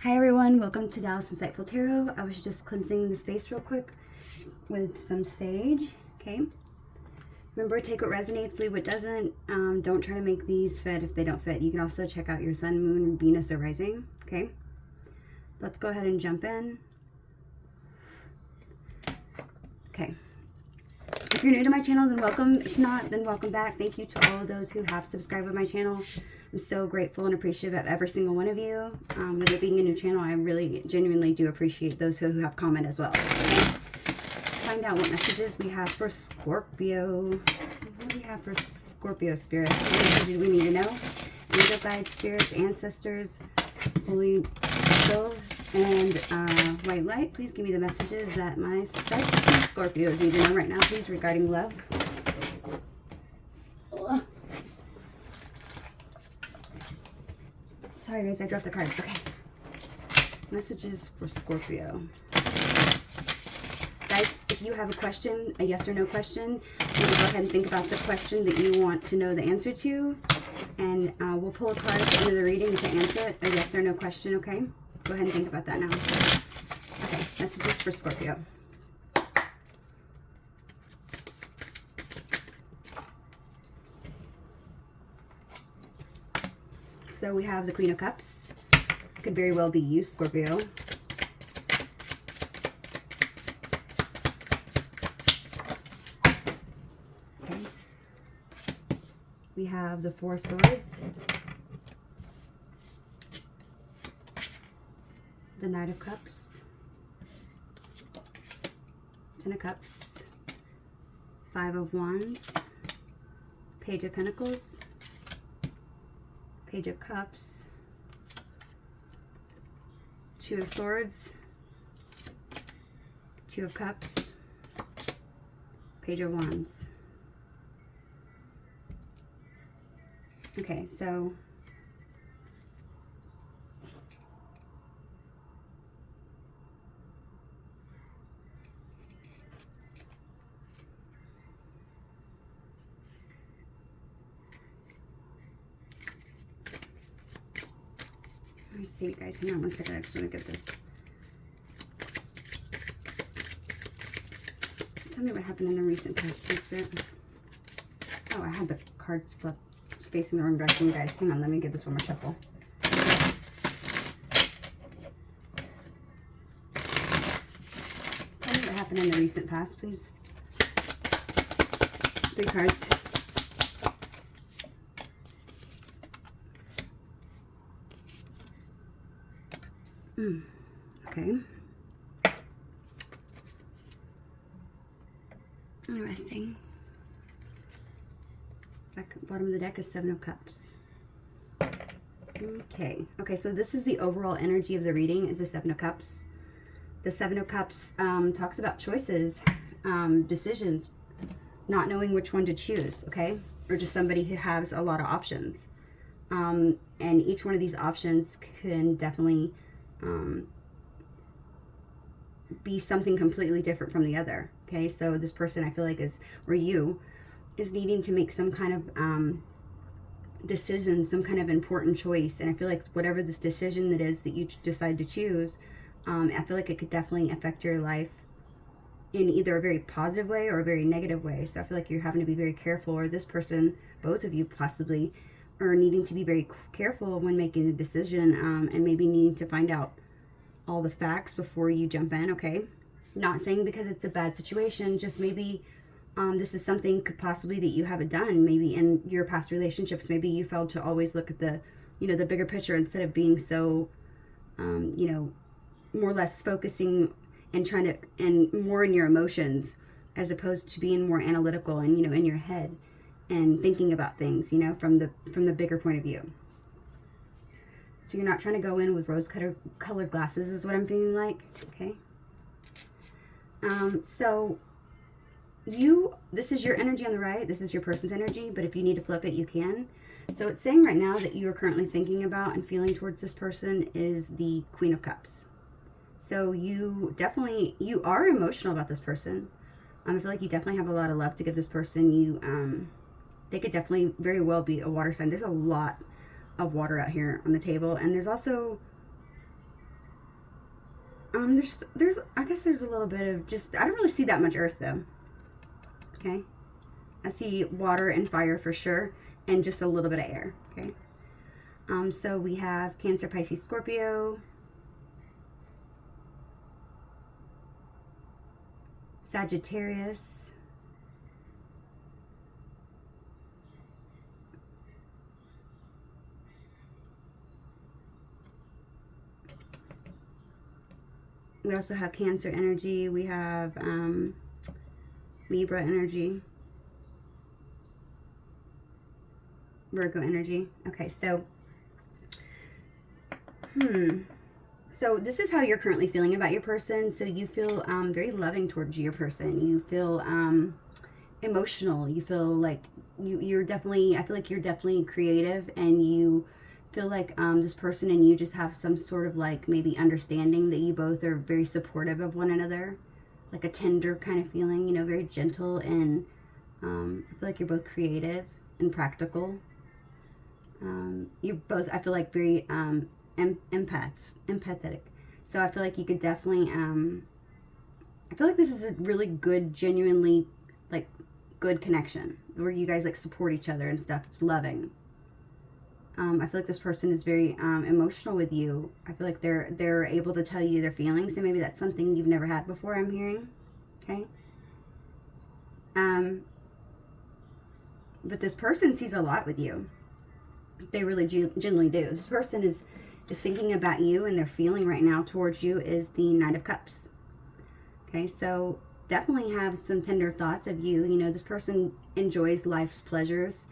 Hi everyone, welcome to Dallas Insightful Tarot. I was just cleansing the space real quick with some sage, okay? Remember, take what resonates, leave what doesn't. Don't try to make these fit if they don't fit. You can also check out your sun, moon, Venus, or rising, okay? Let's go ahead and jump in. Okay. If you're new to my channel, then welcome. If not, then welcome back. Thank you to all of those who have subscribed to my channel. I'm so grateful and appreciative of every single one of you. With it being a new channel, I really genuinely do appreciate those who have commented as well. Okay? Find out what messages we have for Scorpio. What do we have for Scorpio spirits? What messages do we need to know? Angel guides, spirits, ancestors, holy ghosts, and white light. Please give me the messages that my sexy Scorpios need to know right now, please, regarding love. Sorry guys, I dropped the card. Okay. Messages for Scorpio. Guys, if you have a question, a yes or no question, go ahead and think about the question that you want to know the answer to. And we'll pull a card at the end of the reading to answer it. A yes or no question, okay? Go ahead and think about that now. Okay, messages for Scorpio. So we have the Queen of Cups. Could very well be you, Scorpio. Okay. We have the Four Swords. The Knight of Cups. Ten of Cups. Five of Wands. Page of Pentacles. Page of Cups, Two of Swords, Two of Cups, Page of Wands. Okay, so let me see, guys. Hang on one second. I just want to get this. Tell me what happened in the recent past, please, Spirit. Oh, I had the cards facing the wrong direction, guys. Hang on. Let me give this one more shuffle. Tell me what happened in the recent past, please. Three cards. Okay. Interesting. Bottom of the deck is Seven of Cups. Okay. Okay, so this is the overall energy of the reading, is the Seven of Cups. The Seven of Cups talks about choices, decisions, not knowing which one to choose, okay? Or just somebody who has a lot of options. And each one of these options can definitely be something completely different from the other. Okay, so this person, I feel like, is, or you, is needing to make some kind of decision, some kind of important choice. And I feel like whatever this decision that is that you decide to choose, I feel like it could definitely affect your life in either a very positive way or a very negative way. So I feel like you're having to be very careful, or this person, both of you possibly, are needing to be very careful when making a decision, and maybe needing to find out all the facts before you jump in, okay? Not saying because it's a bad situation, just maybe this is something could possibly that you haven't done. Maybe in your past relationships, maybe you failed to always look at the, the bigger picture instead of being so, more or less focusing and trying to, and more in your emotions as opposed to being more analytical and, in your head and thinking about things, from the bigger point of view. So you're not trying to go in with rose-colored glasses is what I'm feeling like, okay? So this is your energy on the right. This is your person's energy, but if you need to flip it, you can. So it's saying right now that you are currently thinking about and feeling towards this person is the Queen of Cups. So you are emotional about this person. I feel like you definitely have a lot of love to give this person. They could definitely very well be a water sign. There's a lot of water out here on the table, and there's also I guess there's a little bit of just, I don't really see that much earth though. Okay. I see water and fire for sure, and just a little bit of air. Okay. So we have Cancer, Pisces, Scorpio, Sagittarius, we also have Cancer energy, we have Libra energy, Virgo energy. Okay, so so this is how you're currently feeling about your person. So you feel very loving towards your person. You feel emotional. You feel like you're definitely, I feel like you're definitely creative, and you feel like this person and you just have some sort of like maybe understanding that you both are very supportive of one another, like a tender kind of feeling, you know, very gentle, and I feel like you're both creative and practical. You're both, I feel like, very empathetic. So I feel like you could definitely, I feel like this is a really good, genuinely, like, good connection where you guys like support each other and stuff. It's loving. I feel like this person is very emotional with you. I feel like they're able to tell you their feelings, and maybe that's something you've never had before, I'm hearing. Okay. But this person sees a lot with you. They really genuinely do. This person is thinking about you, and their feeling right now towards you is the Knight of Cups. Okay, so definitely have some tender thoughts of you. You know, this person enjoys life's pleasures.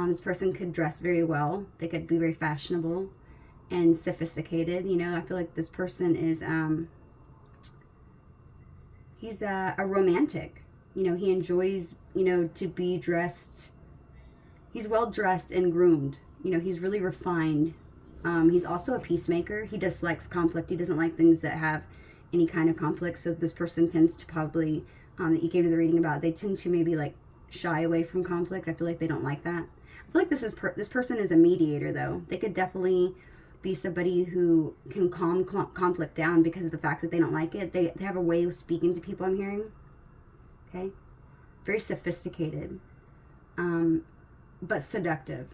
This person could dress very well. They could be very fashionable and sophisticated. You know, I feel like this person is, he's a romantic. You know, he enjoys, you know, to be dressed. He's well dressed and groomed. You know, he's really refined. He's also a peacemaker. He dislikes conflict. He doesn't like things that have any kind of conflict. So this person tends to probably, that you came to the reading about, they tend to maybe like shy away from conflict. I feel like they don't like that. I feel like this person is a mediator though. They could definitely be somebody who can calm conflict down because of the fact that they don't like it. They have a way of speaking to people, I'm hearing. Okay. Very sophisticated. But seductive.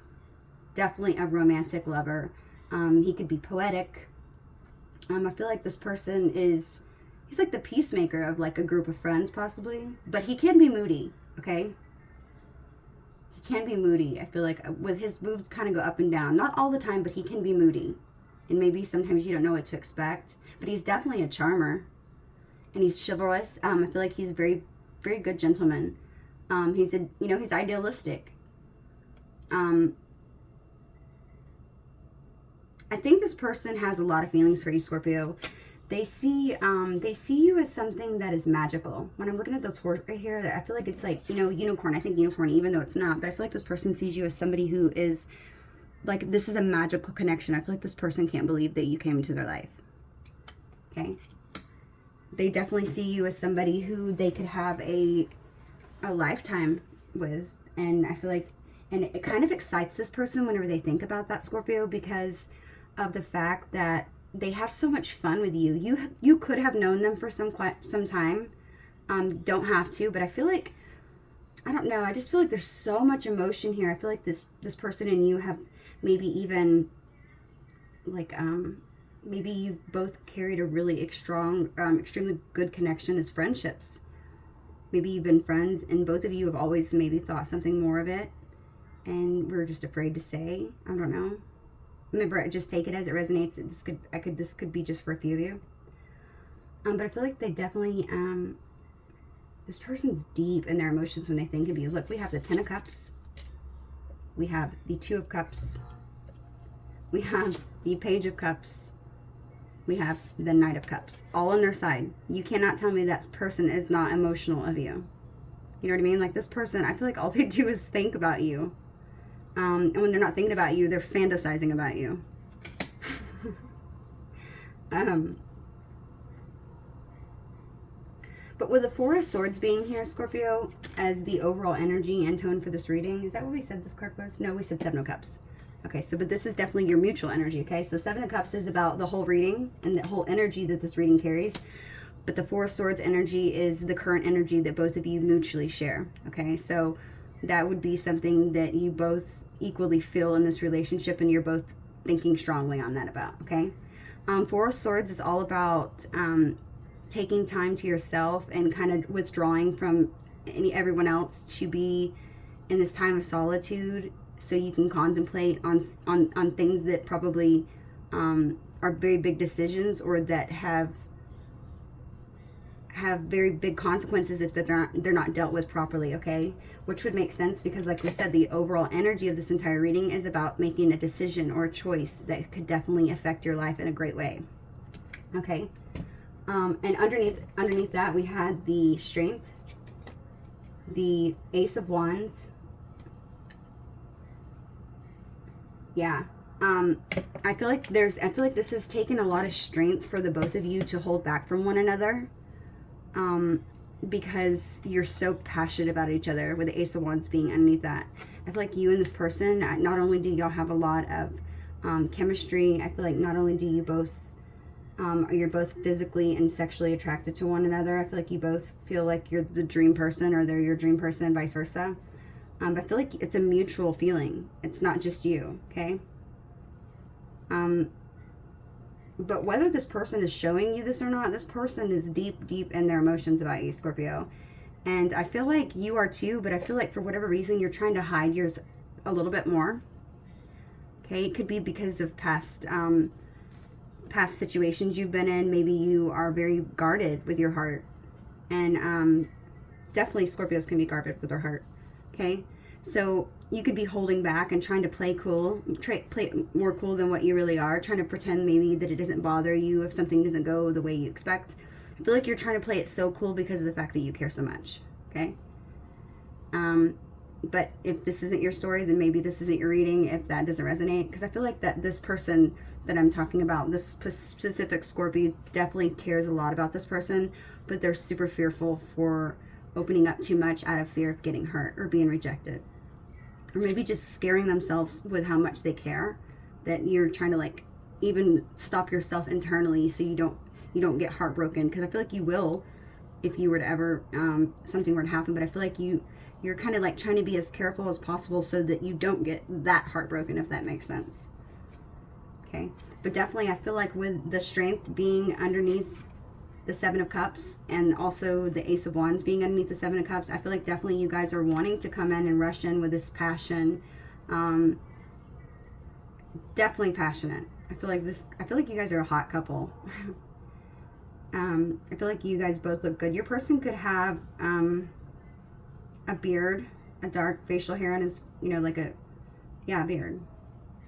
Definitely a romantic lover. He could be poetic. I feel like this person he's like the peacemaker of like a group of friends possibly, but he can be moody, okay? He can be moody. I feel like with his moods kind of go up and down. Not all the time, but he can be moody. And maybe sometimes you don't know what to expect, but he's definitely a charmer. And he's chivalrous. I feel like he's a very, very good gentleman. He's idealistic. I think this person has a lot of feelings for you, Scorpio. They see you as something that is magical. When I'm looking at this horse right here, I feel like it's like, you know, unicorn. I think unicorn, even though it's not. But I feel like this person sees you as somebody who is, like, this is a magical connection. I feel like this person can't believe that you came into their life. Okay? They definitely see you as somebody who they could have a lifetime with. And I feel like, and it kind of excites this person whenever they think about that, Scorpio, because of the fact that they have so much fun with you. You could have known them for some time. Don't have to, but I feel like, I don't know, I just feel like there's so much emotion here. I feel like this person and you have maybe even like maybe you've both carried a really strong, extremely good connection as friendships. Maybe you've been friends and both of you have always maybe thought something more of it, and we're just afraid to say. I don't know. Remember, just take it as it resonates. This could be just for a few of you. But I feel like they definitely, this person's deep in their emotions when they think of you. Look, we have the Ten of Cups. We have the Two of Cups. We have the Page of Cups. We have the Knight of Cups. All on their side. You cannot tell me that person is not emotional of you. You know what I mean? Like, this person, I feel like all they do is think about you. And when they're not thinking about you, they're fantasizing about you. But with the Four of Swords being here, Scorpio, as the overall energy and tone for this reading, is that what we said this card was? No, we said Seven of Cups. Okay, so but this is definitely your mutual energy, okay? So Seven of Cups is about the whole reading and the whole energy that this reading carries. But the Four of Swords energy is the current energy that both of you mutually share, okay? So that would be something that you both equally feel in this relationship, and you're both thinking strongly on that about, okay? Four of Swords is all about taking time to yourself and kind of withdrawing from everyone else to be in this time of solitude, so you can contemplate on things that probably are very big decisions, or that have very big consequences if they're not dealt with properly, okay? Which would make sense because, like we said, the overall energy of this entire reading is about making a decision or a choice that could definitely affect your life in a great way, okay? And underneath that, we had the Strength, the Ace of Wands. Yeah. I feel like this has taken a lot of strength for the both of you to hold back from one another. Because you're so passionate about each other, with the Ace of Wands being underneath that. I feel like you and this person, not only do y'all have a lot of chemistry, I feel like not only do you both, you're both physically and sexually attracted to one another. I feel like you both feel like you're the dream person, or they're your dream person, and vice versa. I feel like it's a mutual feeling. It's not just you, okay? But whether this person is showing you this or not, this person is deep, deep in their emotions about you, Scorpio. And I feel like you are too, but I feel like for whatever reason, you're trying to hide yours a little bit more. Okay, it could be because of past situations you've been in. Maybe you are very guarded with your heart. And definitely Scorpios can be guarded with their heart. Okay, so you could be holding back and trying to play cool, play more cool than what you really are, trying to pretend maybe that it doesn't bother you if something doesn't go the way you expect. I feel like you're trying to play it so cool because of the fact that you care so much, okay? But if this isn't your story, then maybe this isn't your reading if that doesn't resonate, because I feel like that this person that I'm talking about, this specific Scorpio, definitely cares a lot about this person, but they're super fearful for opening up too much out of fear of getting hurt or being rejected. Or maybe just scaring themselves with how much they care, that you're trying to like even stop yourself internally so you don't get heartbroken, because I feel like you will if you were to ever something were to happen. But I feel like you're kind of like trying to be as careful as possible so that you don't get that heartbroken, if that makes sense. Okay, but definitely I feel like with the Strength being underneath the Seven of Cups, and also the Ace of Wands being underneath the Seven of Cups, I feel like definitely you guys are wanting to come in and rush in with this passion. Definitely passionate. I feel like you guys are a hot couple. I feel like you guys both look good. Your person could have a beard, a dark facial hair on his, like a beard.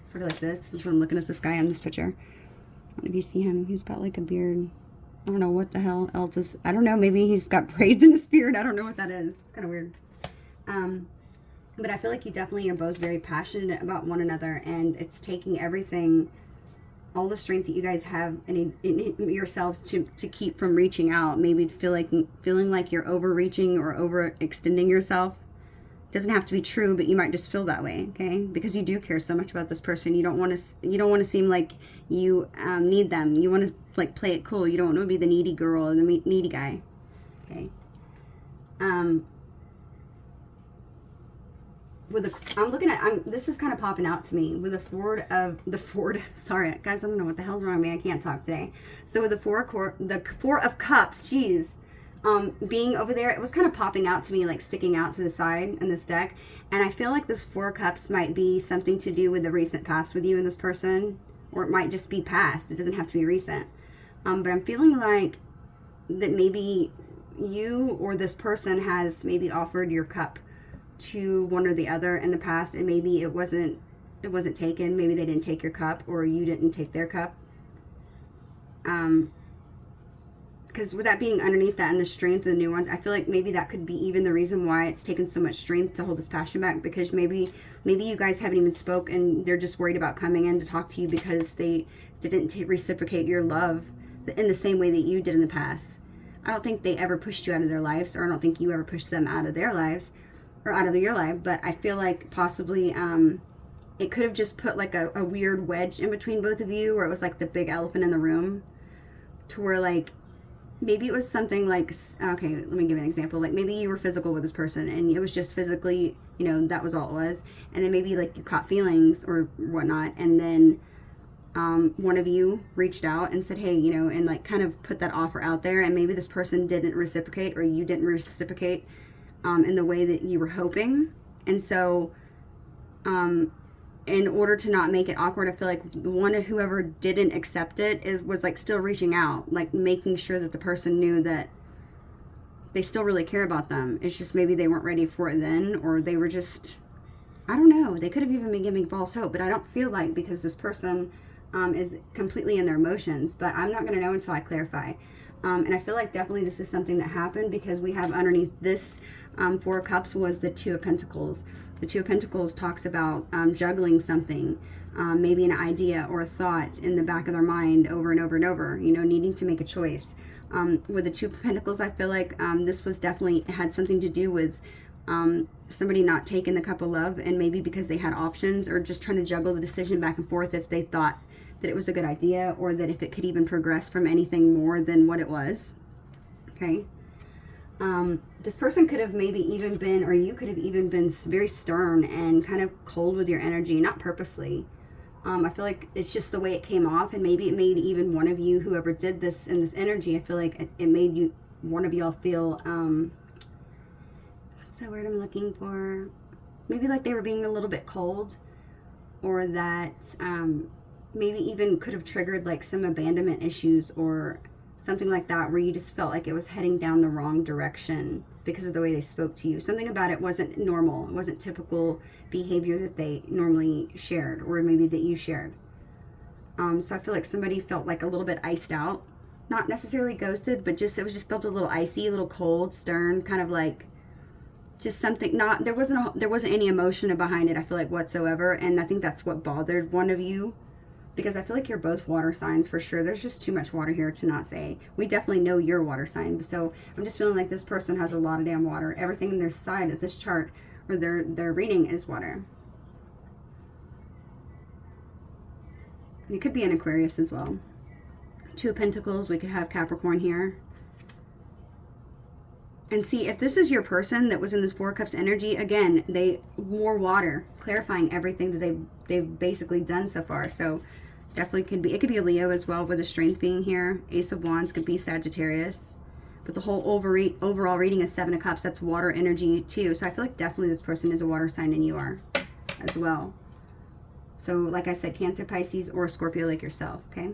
Sort of like this. That's what I'm looking at this guy on this picture. I don't know if you see him. He's got like a beard. I don't know what the hell else is. I don't know. Maybe he's got braids in his beard. I don't know what that is. It's kind of weird. But I feel like you definitely are both very passionate about one another, and it's taking everything, all the strength that you guys have in yourselves to keep from reaching out. Maybe feeling like you're overreaching or overextending yourself. Doesn't have to be true, but you might just feel that way, okay? Because you do care so much about this person. You don't want to seem like you need them. You want to like play it cool. You don't want to be the needy girl or the needy guy, okay? This is kind of popping out to me with the Ford. Sorry guys, I don't know what the hell's wrong with me. I can't talk today. So with the Four of Cups, geez. Being over there, it was kind of popping out to me, like sticking out to the side in this deck. And I feel like this Four of Cups might be something to do with the recent past with you and this person, or it might just be past. It doesn't have to be recent. But I'm feeling like that maybe you or this person has maybe offered your cup to one or the other in the past, and maybe it wasn't taken. Maybe they didn't take your cup, or you didn't take their cup. Because with that being underneath that and the Strength of the new ones, I feel like maybe that could be even the reason why it's taken so much strength to hold this passion back, because maybe you guys haven't even spoke, and they're just worried about coming in to talk to you because they didn't reciprocate your love in the same way that you did in the past. I don't think they ever pushed you out of their lives, or I don't think you ever pushed them out of their lives or out of your life, but I feel like possibly it could have just put like a weird wedge in between both of you, where it was like the big elephant in the room, to where like maybe it was something like, okay, let me give an example. Like maybe you were physical with this person and it was just physically, you know, that was all it was. And then maybe like you caught feelings or whatnot. And then one of you reached out and said, hey, you know, and like kind of put that offer out there. And maybe this person didn't reciprocate, or you didn't reciprocate in the way that you were hoping. And so in order to not make it awkward, I feel like the one whoever didn't accept it was like still reaching out, like making sure that the person knew that they still really care about them. It's just maybe they weren't ready for it then, or they were just, I don't know. They could have even been giving false hope, but I don't feel like, because this person is completely in their emotions, but I'm not going to know until I clarify. And I feel like definitely this is something that happened, because we have underneath this Four of Cups was the Two of Pentacles. The Two of Pentacles talks about juggling something, maybe an idea or a thought in the back of their mind over and over and over, you know, needing to make a choice. With the Two of Pentacles, I feel like this was definitely had something to do with somebody not taking the cup of love, and maybe because they had options, or just trying to juggle the decision back and forth if they thought that it was a good idea, or that if it could even progress from anything more than what it was. Okay. This person could have maybe even been, or you could have even been very stern and kind of cold with your energy, not purposely. I feel like it's just the way it came off, and maybe it made even one of you, whoever did this in this energy, I feel like it made you, one of y'all feel, what's the word I'm looking for? Maybe like they were being a little bit cold, or that maybe even could have triggered like some abandonment issues or something like that, where you just felt like it was heading down the wrong direction because of the way they spoke to you. Something about it wasn't normal. It wasn't typical behavior that they normally shared, or maybe that you shared. So I feel like somebody felt like a little bit iced out. Not necessarily ghosted, but just, it was just felt a little icy, a little cold, stern, kind of like just something, not, there wasn't any emotion behind it, I feel like, whatsoever. And I think that's what bothered one of you, because I feel like you're both water signs for sure. There's just too much water here to not say. We definitely know you're water sign. So I'm just feeling like this person has a lot of damn water. Everything in their side of this chart, or their reading, is water. And it could be an Aquarius as well. Two of Pentacles, we could have Capricorn here. And see, if this is your person that was in this Four of Cups energy, again, they wore water, clarifying everything that they've basically done so far. So definitely could be, it could be a Leo as well, with the Strength being here. Ace of Wands could be Sagittarius. But the whole overall reading is Seven of Cups. That's water energy too. So I feel like definitely this person is a water sign, and you are as well. So like I said, Cancer, Pisces, or Scorpio like yourself, okay?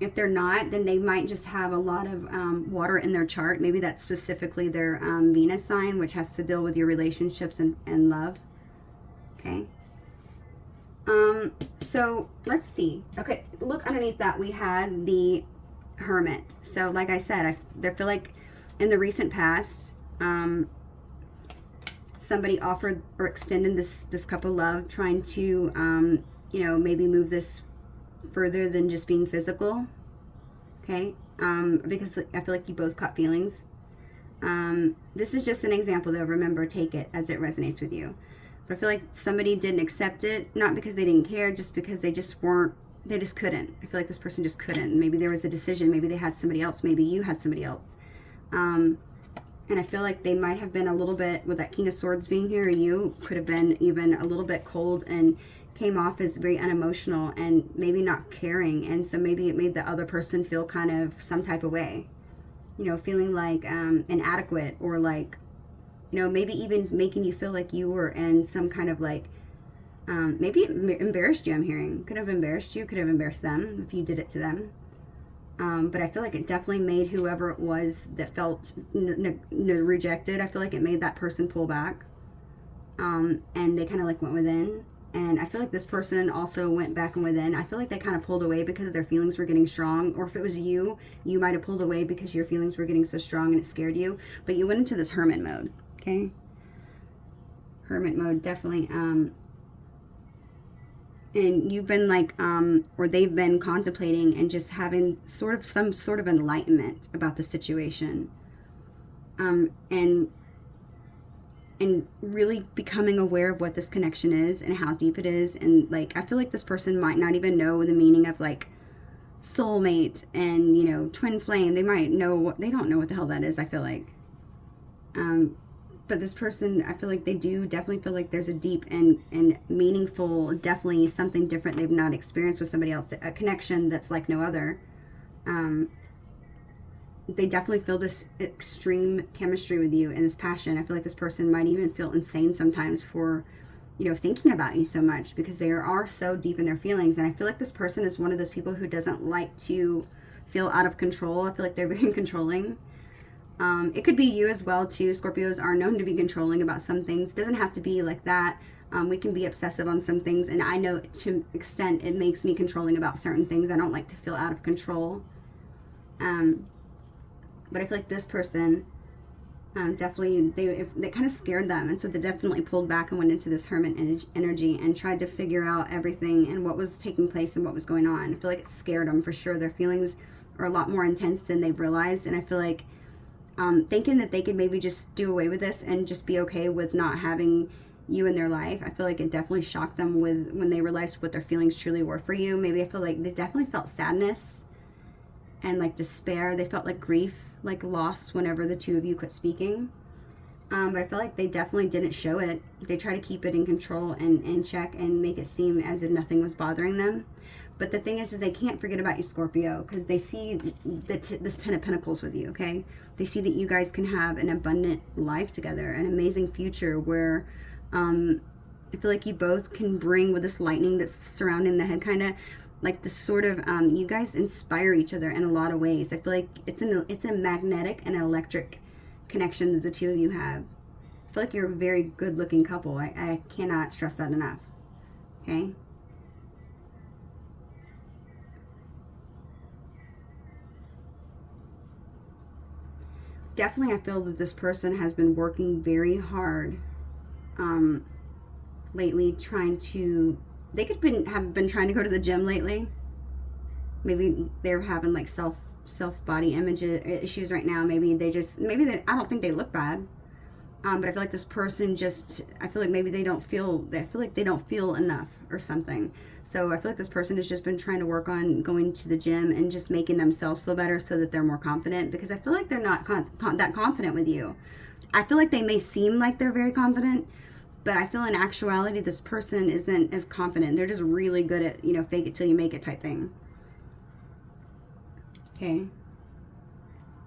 If they're not, then they might just have a lot of water in their chart. Maybe that's specifically their Venus sign, which has to deal with your relationships and love. Okay. So let's see. Okay, look underneath that. We had the Hermit. So like I said, I feel like in the recent past, somebody offered or extended this cup of love, trying to, you know, maybe move this further than just being physical. Okay. Because I feel like you both caught feelings. This is just an example though. Remember, take it as it resonates with you. But I feel like somebody didn't accept it, not because they didn't care, just because they just couldn't. I feel like this person just couldn't. Maybe there was a decision. Maybe they had somebody else. Maybe you had somebody else. And I feel like they might have been a little bit, with that King of Swords being here, you could have been even a little bit cold and came off as very unemotional and maybe not caring. And so maybe it made the other person feel kind of some type of way, you know, feeling like inadequate, or like, you know, maybe even making you feel like you were in some kind of like, maybe it embarrassed you. I'm hearing could have embarrassed you, could have embarrassed them if you did it to them. But I feel like it definitely made whoever it was that felt rejected, I feel like it made that person pull back. And they kind of like went within. And I feel like this person also went back and within. I feel like they kind of pulled away because their feelings were getting strong. Or if it was you, you might have pulled away because your feelings were getting so strong and it scared you. But you went into this hermit mode, okay? Hermit mode, definitely. And you've been like, or they've been contemplating and just having some sort of enlightenment about the situation. And and really becoming aware of what this connection is and how deep it is. And like, I feel like this person might not even know the meaning of like soulmate and, you know, twin flame. They might know what, they don't know what the hell that is, I feel like. But this person, I feel like they do definitely feel like there's a deep and meaningful, definitely something different they've not experienced with somebody else, a connection that's like no other. They definitely feel this extreme chemistry with you and this passion. I feel like this person might even feel insane sometimes for, you know, thinking about you so much, because they are so deep in their feelings. And I feel like this person is one of those people who doesn't like to feel out of control. I feel like they're very controlling. It could be you as well too. Scorpios are known to be controlling about some things. It doesn't have to be like that. We can be obsessive on some things, and I know to an extent it makes me controlling about certain things. I don't like to feel out of control. But I feel like this person definitely, they kind of scared them, and so they definitely pulled back and went into this hermit energy and tried to figure out everything and what was taking place and what was going on. I feel like it scared them for sure. Their feelings are a lot more intense than they've realized, and I feel like thinking that they could maybe just do away with this and just be okay with not having you in their life, I feel like it definitely shocked them when they realized what their feelings truly were for you. Maybe I feel like they definitely felt sadness and like despair. They felt like grief, like loss whenever the two of you quit speaking. But I feel like they definitely didn't show it. They try to keep it in control and in check and make it seem as if nothing was bothering them. But the thing is they can't forget about you, Scorpio, because they see this 10 of Pentacles with you, okay? They see that you guys can have an abundant life together, an amazing future where I feel like you both can bring, with this lightning that's surrounding the head, kind of like this sort of, you guys inspire each other in a lot of ways. I feel like it's a magnetic and electric connection that the two of you have. I feel like you're a very good looking couple. I cannot stress that enough, okay? Definitely, I feel that this person has been working very hard lately, trying to, they could have been trying to go to the gym lately. Maybe they're having like self body image issues right now. Maybe they I don't think they look bad. But I feel like this person I feel like maybe they feel like they don't feel enough or something. So I feel like this person has just been trying to work on going to the gym and just making themselves feel better so that they're more confident, because I feel like they're not that confident with you. I feel like they may seem like they're very confident, but I feel in actuality this person isn't as confident. They're just really good at, you know, fake it till you make it type thing. Okay.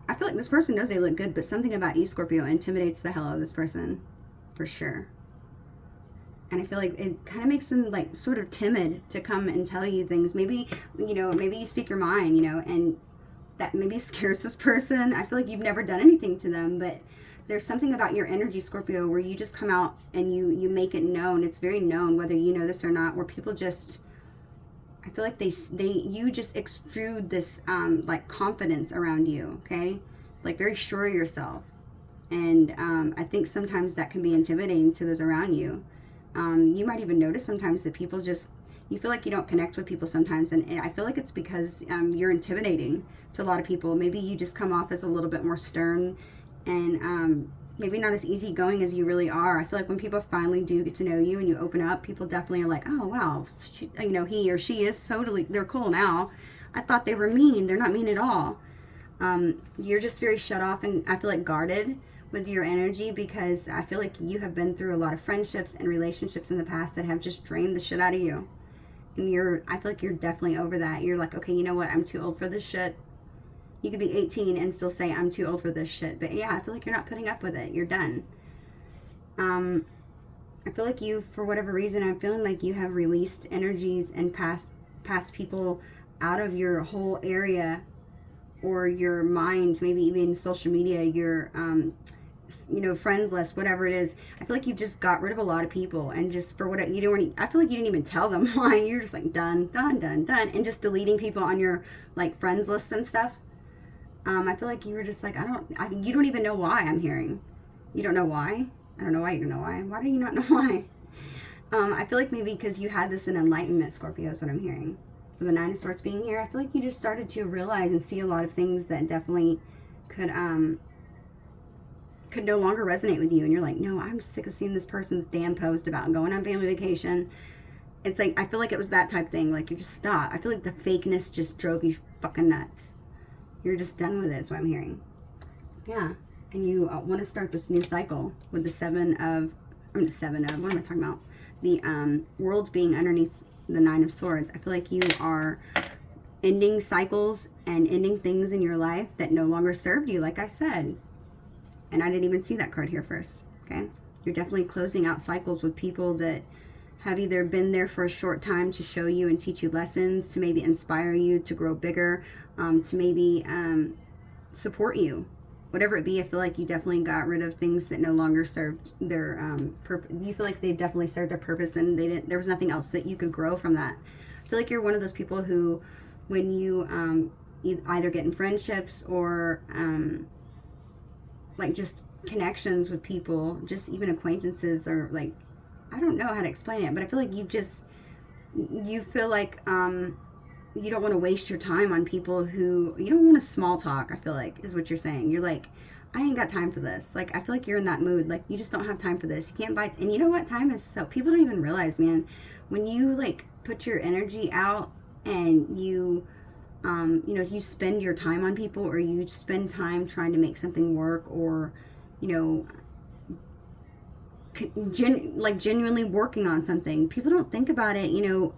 I feel like this person knows they look good, but something about you, Scorpio, intimidates the hell out of this person, for sure. And I feel like it kind of makes them like sort of timid to come and tell you things. Maybe, you know, maybe you speak your mind, you know, and that maybe scares this person. I feel like you've never done anything to them, but there's something about your energy, Scorpio, where you just come out and you make it known. It's very known, whether you know this or not, where people just, I feel like you just extrude this like confidence around you, okay? Like very sure of yourself. And I think sometimes that can be intimidating to those around you. You might even notice sometimes that people just, you feel like you don't connect with people sometimes, and I feel like it's because you're intimidating to a lot of people. Maybe you just come off as a little bit more stern and maybe not as easygoing as you really are. I feel like when people finally do get to know you and you open up, people definitely are like, oh wow, you know, he or she is totally, they're cool now. I thought they were mean. They're not mean at all. You're just very shut off and I feel like guarded with your energy, because I feel like you have been through a lot of friendships and relationships in the past that have just drained the shit out of you. And I feel like you're definitely over that. You're like, okay, you know what? I'm too old for this shit. You could be 18 and still say, I'm too old for this shit. But yeah, I feel like you're not putting up with it. You're done. I feel like you, for whatever reason, I'm feeling like you have released energies and past people out of your whole area or your mind, maybe even social media, your, you know, friends list, whatever it is. I feel like you just got rid of a lot of people, and just for what I feel like you didn't even tell them why. You're just like done, and just deleting people on your like friends list and stuff. I feel like you were just like, you don't even know why. I'm hearing you don't know why. I don't know why you don't know why. Why do you not know why? I feel like maybe because you had this in enlightenment, Scorpio, is what I'm hearing. For the Nine of Swords being here, I feel like you just started to realize and see a lot of things that definitely could could no longer resonate with you, and you're like, no, I'm sick of seeing this person's damn post about going on family vacation. It's like, I feel like it was that type thing. Like, you just stop. I feel like the fakeness just drove you fucking nuts. You're just done with it, is what I'm hearing. Yeah. And you want to start this new cycle with the what am I talking about? The world being underneath the 9 of Swords. I feel like you are ending cycles and ending things in your life that no longer served you, like I said. And I didn't even see that card here first, okay? You're definitely closing out cycles with people that have either been there for a short time to show you and teach you lessons, to maybe inspire you to grow bigger, to maybe support you. Whatever it be, I feel like you definitely got rid of things that no longer served their purpose. You feel like they definitely served their purpose, and there was nothing else that you could grow from that. I feel like you're one of those people who, when you either get in friendships or like just connections with people, just even acquaintances, or like, I don't know how to explain it, but I feel like you feel like you don't want to waste your time on people who, you don't want to small talk, I feel like, is what you're saying. You're like, I ain't got time for this. Like, I feel like you're in that mood. Like, you just don't have time for this. You can't buy, and you know what? Time is so, people don't even realize, man, when you, like, put your energy out and you, you know, you spend your time on people, or you spend time trying to make something work, or, you know, genuinely working on something. People don't think about it, you know,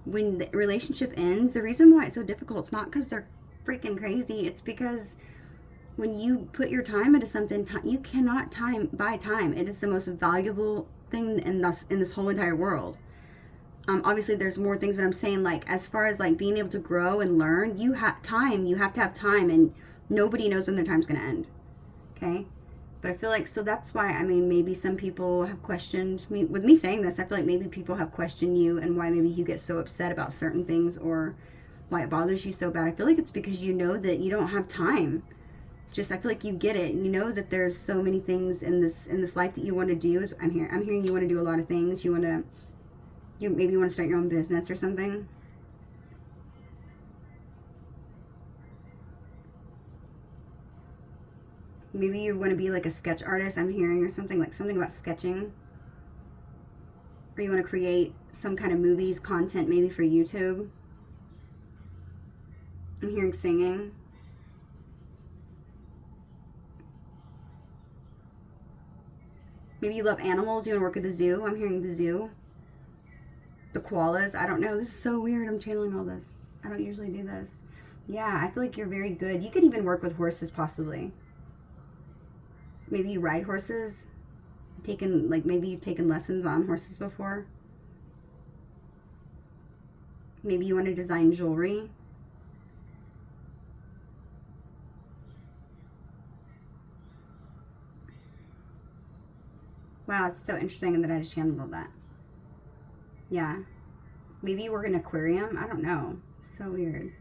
when the relationship ends. The reason why it's so difficult, it's not because they're freaking crazy. It's because when you put your time into something, you cannot buy time. It is the most valuable thing in this whole entire world. Obviously there's more things, but I'm saying, like, as far as like being able to grow and learn, you have time. You have to have time, and nobody knows when their time's going to end. Okay? But I feel like, so that's why, I mean, maybe some people have questioned me. With me saying this, I feel like maybe people have questioned you, and why maybe you get so upset about certain things, or why it bothers you so bad. I feel like it's because you know that you don't have time. Just, I feel like you get it. You know that there's so many things in this life that you want to do. I'm hearing you want to do a lot of things. Maybe you want to start your own business or something. Maybe you want to be like a sketch artist, I'm hearing, or something, like something about sketching. Or you want to create some kind of movies, content, maybe for YouTube. I'm hearing singing. Maybe you love animals, you want to work at the zoo. I'm hearing the zoo. The koalas, I don't know. This is so weird. I'm channeling all this. I don't usually do this. Yeah, I feel like you're very good. You could even work with horses, possibly. Maybe you ride horses. Maybe you've taken lessons on horses before. Maybe you want to design jewelry. Wow, it's so interesting that I just channeled that. Yeah. Maybe you work in an aquarium. I don't know. So weird.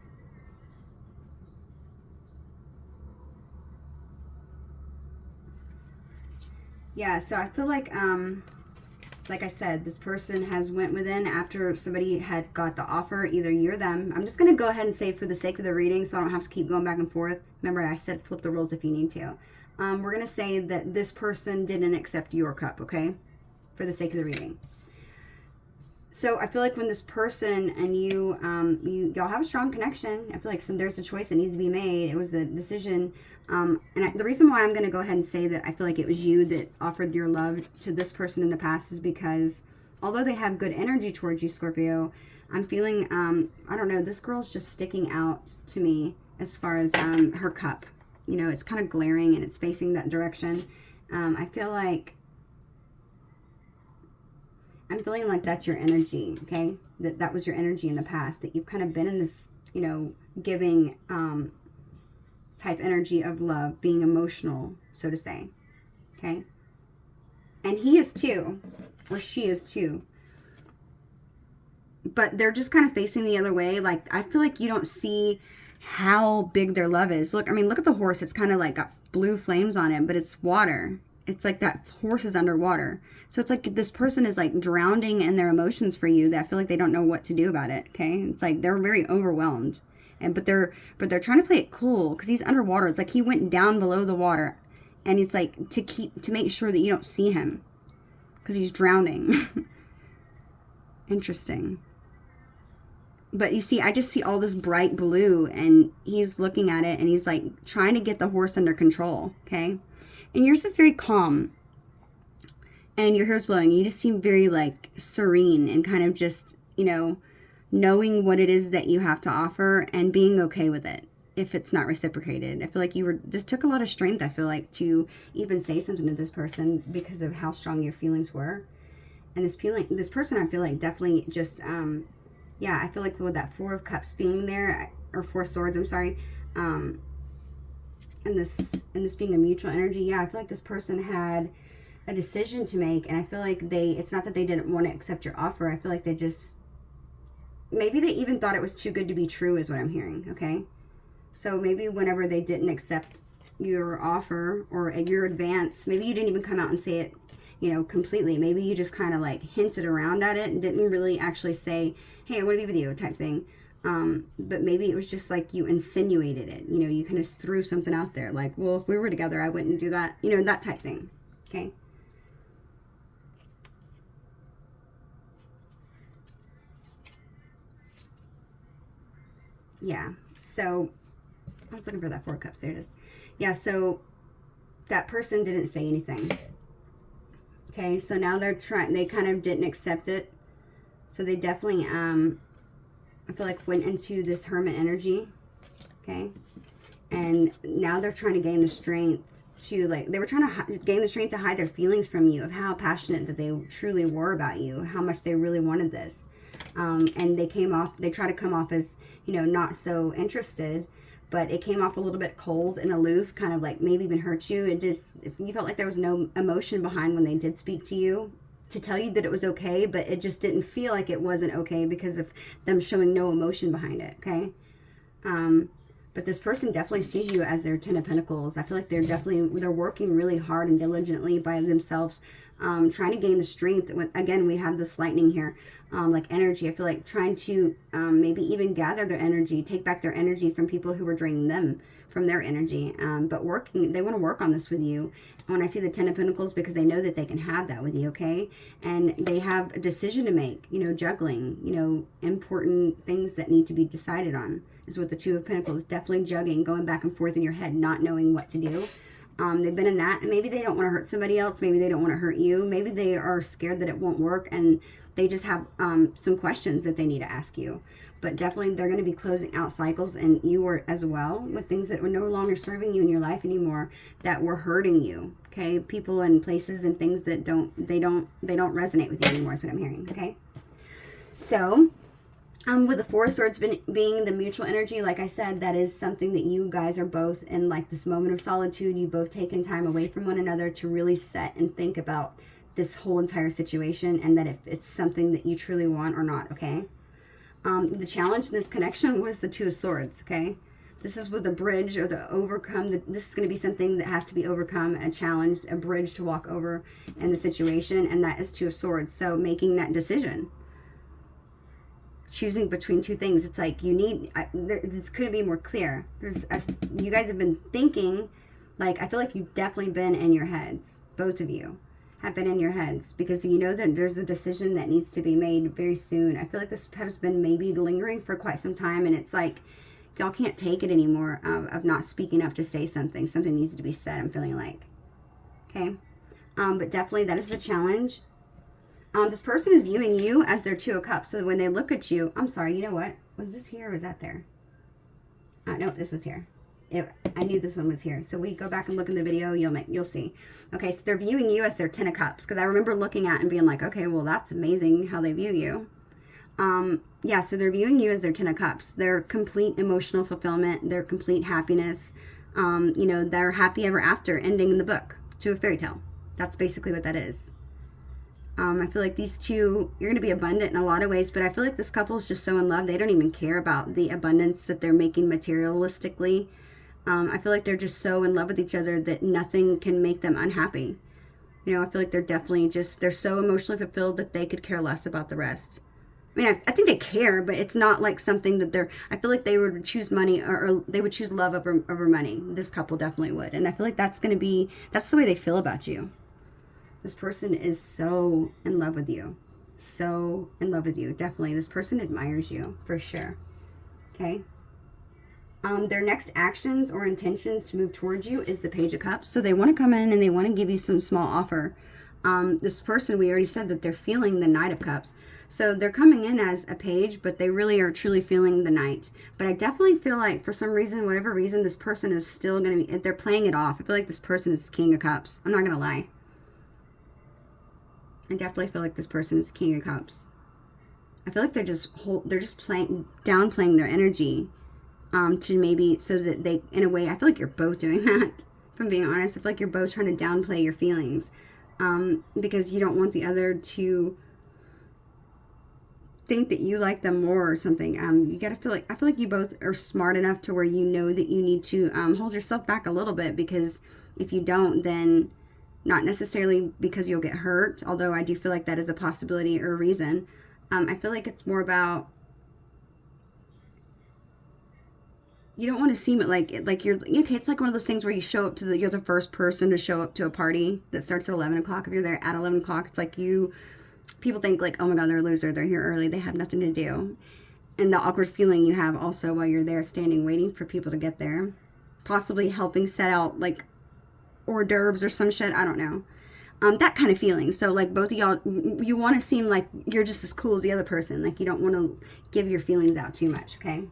Yeah, so I feel like I said, this person has went within after somebody had got the offer, either you or them. I'm just going to go ahead and say, for the sake of the reading, so I don't have to keep going back and forth. Remember, I said flip the roles if you need to. We're going to say that this person didn't accept your cup, okay? For the sake of the reading. So I feel like when this person and y'all have a strong connection, I feel like there's a choice that needs to be made. It was a decision. The reason why I'm going to go ahead and say that I feel like it was you that offered your love to this person in the past is because although they have good energy towards you, Scorpio, I'm feeling, I don't know, this girl's just sticking out to me as far as her cup. You know, it's kind of glaring and it's facing that direction. I feel like I'm feeling like that's your energy, okay? That was your energy in the past, that you've kind of been in this, you know, giving type energy of love, being emotional, so to say, okay? And he is too, or she is too. But they're just kind of facing the other way. Like, I feel like you don't see how big their love is. Look, I mean, look at the horse. It's kind of like got blue flames on it, but it's water. It's like that horse is underwater. So it's like this person is like drowning in their emotions for you, that I feel like they don't know what to do about it, okay? It's like they're very overwhelmed. But they're trying to play it cool because he's underwater. It's like he went down below the water. And it's like to make sure that you don't see him because he's drowning. Interesting. But you see, I just see all this bright blue, and he's looking at it, and he's like trying to get the horse under control, okay? And yours is very calm, and your hair's blowing. You just seem very like serene and kind of just, you know, knowing what it is that you have to offer and being okay with it if it's not reciprocated. I feel like this took a lot of strength, I feel like, to even say something to this person because of how strong your feelings were. And this person, I feel like definitely just, yeah, I feel like with that Four of Cups being there, or Four Swords, I'm sorry, and this being a mutual energy, yeah, I feel like this person had a decision to make, and I feel like it's not that they didn't want to accept your offer. I feel like they just, maybe they even thought it was too good to be true is what I'm hearing, okay? So maybe whenever they didn't accept your offer or your advance, maybe you didn't even come out and say it, you know, completely. Maybe you just kind of like hinted around at it and didn't really actually say, hey, I want to be with you type thing. But maybe it was just like you insinuated it. You know, you kind of threw something out there like, well, if we were together, I wouldn't do that. You know, that type thing. Okay. Yeah. So I was looking for that Four of Cups. There it is. Yeah. So that person didn't say anything. Okay. So now they kind of didn't accept it. So they definitely, I feel like went into this hermit energy. Okay. And now they're trying to gain the strength to, like, they were trying to gain the strength to hide their feelings from you of how passionate that they truly were about you, how much they really wanted this. And they tried to come off as, you know, not so interested, but it came off a little bit cold and aloof, kind of like maybe even hurt you. You felt like there was no emotion behind when they did speak to you to tell you that it was okay, but it just didn't feel like it wasn't okay because of them showing no emotion behind it, okay? But this person definitely sees you as their Ten of Pentacles. I feel like they're working really hard and diligently by themselves, trying to gain the strength. Again, we have this lightning here, like energy. I feel like trying to maybe even gather their energy, take back their energy from people who were draining them from their energy. But they want to work on this with you. When I see the Ten of Pentacles, because they know that they can have that with you, okay? And they have a decision to make, you know, juggling, you know, important things that need to be decided on. Is what the Two of Pentacles, definitely juggling, going back and forth in your head, not knowing what to do. They've been in that, and maybe they don't want to hurt somebody else. Maybe they don't want to hurt you. Maybe they are scared that it won't work, and they just have some questions that they need to ask you. But definitely they're going to be closing out cycles, and you are as well, with things that were no longer serving you in your life anymore, that were hurting you. Okay, people and places and things that don't resonate with you anymore is what I'm hearing. Okay, so. With the Four of Swords being the mutual energy, like I said, that is something that you guys are both in, like this moment of solitude. You've both taken time away from one another to really set and think about this whole entire situation, and that if it's something that you truly want or not, okay? The challenge in this connection was the Two of Swords, okay? This is with the bridge or the overcome. This is going to be something that has to be overcome, a challenge, a bridge to walk over in the situation, and that is Two of Swords. So making that decision. Choosing between two things. It's like this couldn't be more clear. You guys have been thinking, like, I feel like you've definitely been in your heads. Both of you have been in your heads because you know that there's a decision that needs to be made very soon. I feel like this has been maybe lingering for quite some time, and it's like y'all can't take it anymore of not speaking up to say something. Something needs to be said, I'm feeling like. Okay? But definitely that is the challenge. This person is viewing you as their Two of Cups. So when they look at you, I'm sorry, you know what? Was this here or was that there? No, this was here. I knew this one was here. So we go back and look in the video, you'll see. Okay, so they're viewing you as their Ten of Cups. Because I remember looking at and being like, okay, well, that's amazing how they view you. Yeah, so they're viewing you as their Ten of Cups. Their complete emotional fulfillment, their complete happiness. You know, their happy ever after ending in the book to a fairy tale. That's basically what that is. I feel like these two, you're going to be abundant in a lot of ways, but I feel like this couple is just so in love. They don't even care about the abundance that they're making materialistically. I feel like they're just so in love with each other that nothing can make them unhappy. You know, I feel like they're definitely they're so emotionally fulfilled that they could care less about the rest. I mean, I think they care, but it's not like something that they're, I feel like they would choose money, or they would choose love over money. This couple definitely would. And I feel like that's going to be, that's the way they feel about you. This person is so in love with you. So in love with you. Definitely. This person admires you for sure. Okay. Their next actions or intentions to move towards you is the Page of Cups. So they want to come in and they want to give you some small offer. This person, we already said that they're feeling the Knight of Cups. So they're coming in as a page, but they really are truly feeling the Knight. But I definitely feel like for some reason, whatever reason, this person is still going to be, they're playing it off. I feel like this person is King of Cups. I'm not going to lie. I definitely feel like this person is King of Cups. I feel like they're just downplaying their energy to maybe, so that they, in a way, I feel like you're both doing that. If I'm being honest, I feel like you're both trying to downplay your feelings because you don't want the other to think that you like them more or something. You gotta feel like, I feel like you both are smart enough to where you know that you need to hold yourself back a little bit, because if you don't, then not necessarily because you'll get hurt, although I do feel like that is a possibility or a reason. I feel like it's more about, you don't want to seem like you're okay. It's like one of those things where you show up to you're the first person to show up to a party that starts at 11 o'clock. If you're there at 11 o'clock, it's like people think like, oh my God, they're a loser. They're here early. They have nothing to do. And the awkward feeling you have also while you're there standing waiting for people to get there, possibly helping set out like hors d'oeuvres or some shit. I don't know. That kind of feeling. So like both of y'all, you want to seem like you're just as cool as the other person. Like you don't want to give your feelings out too much. Okay.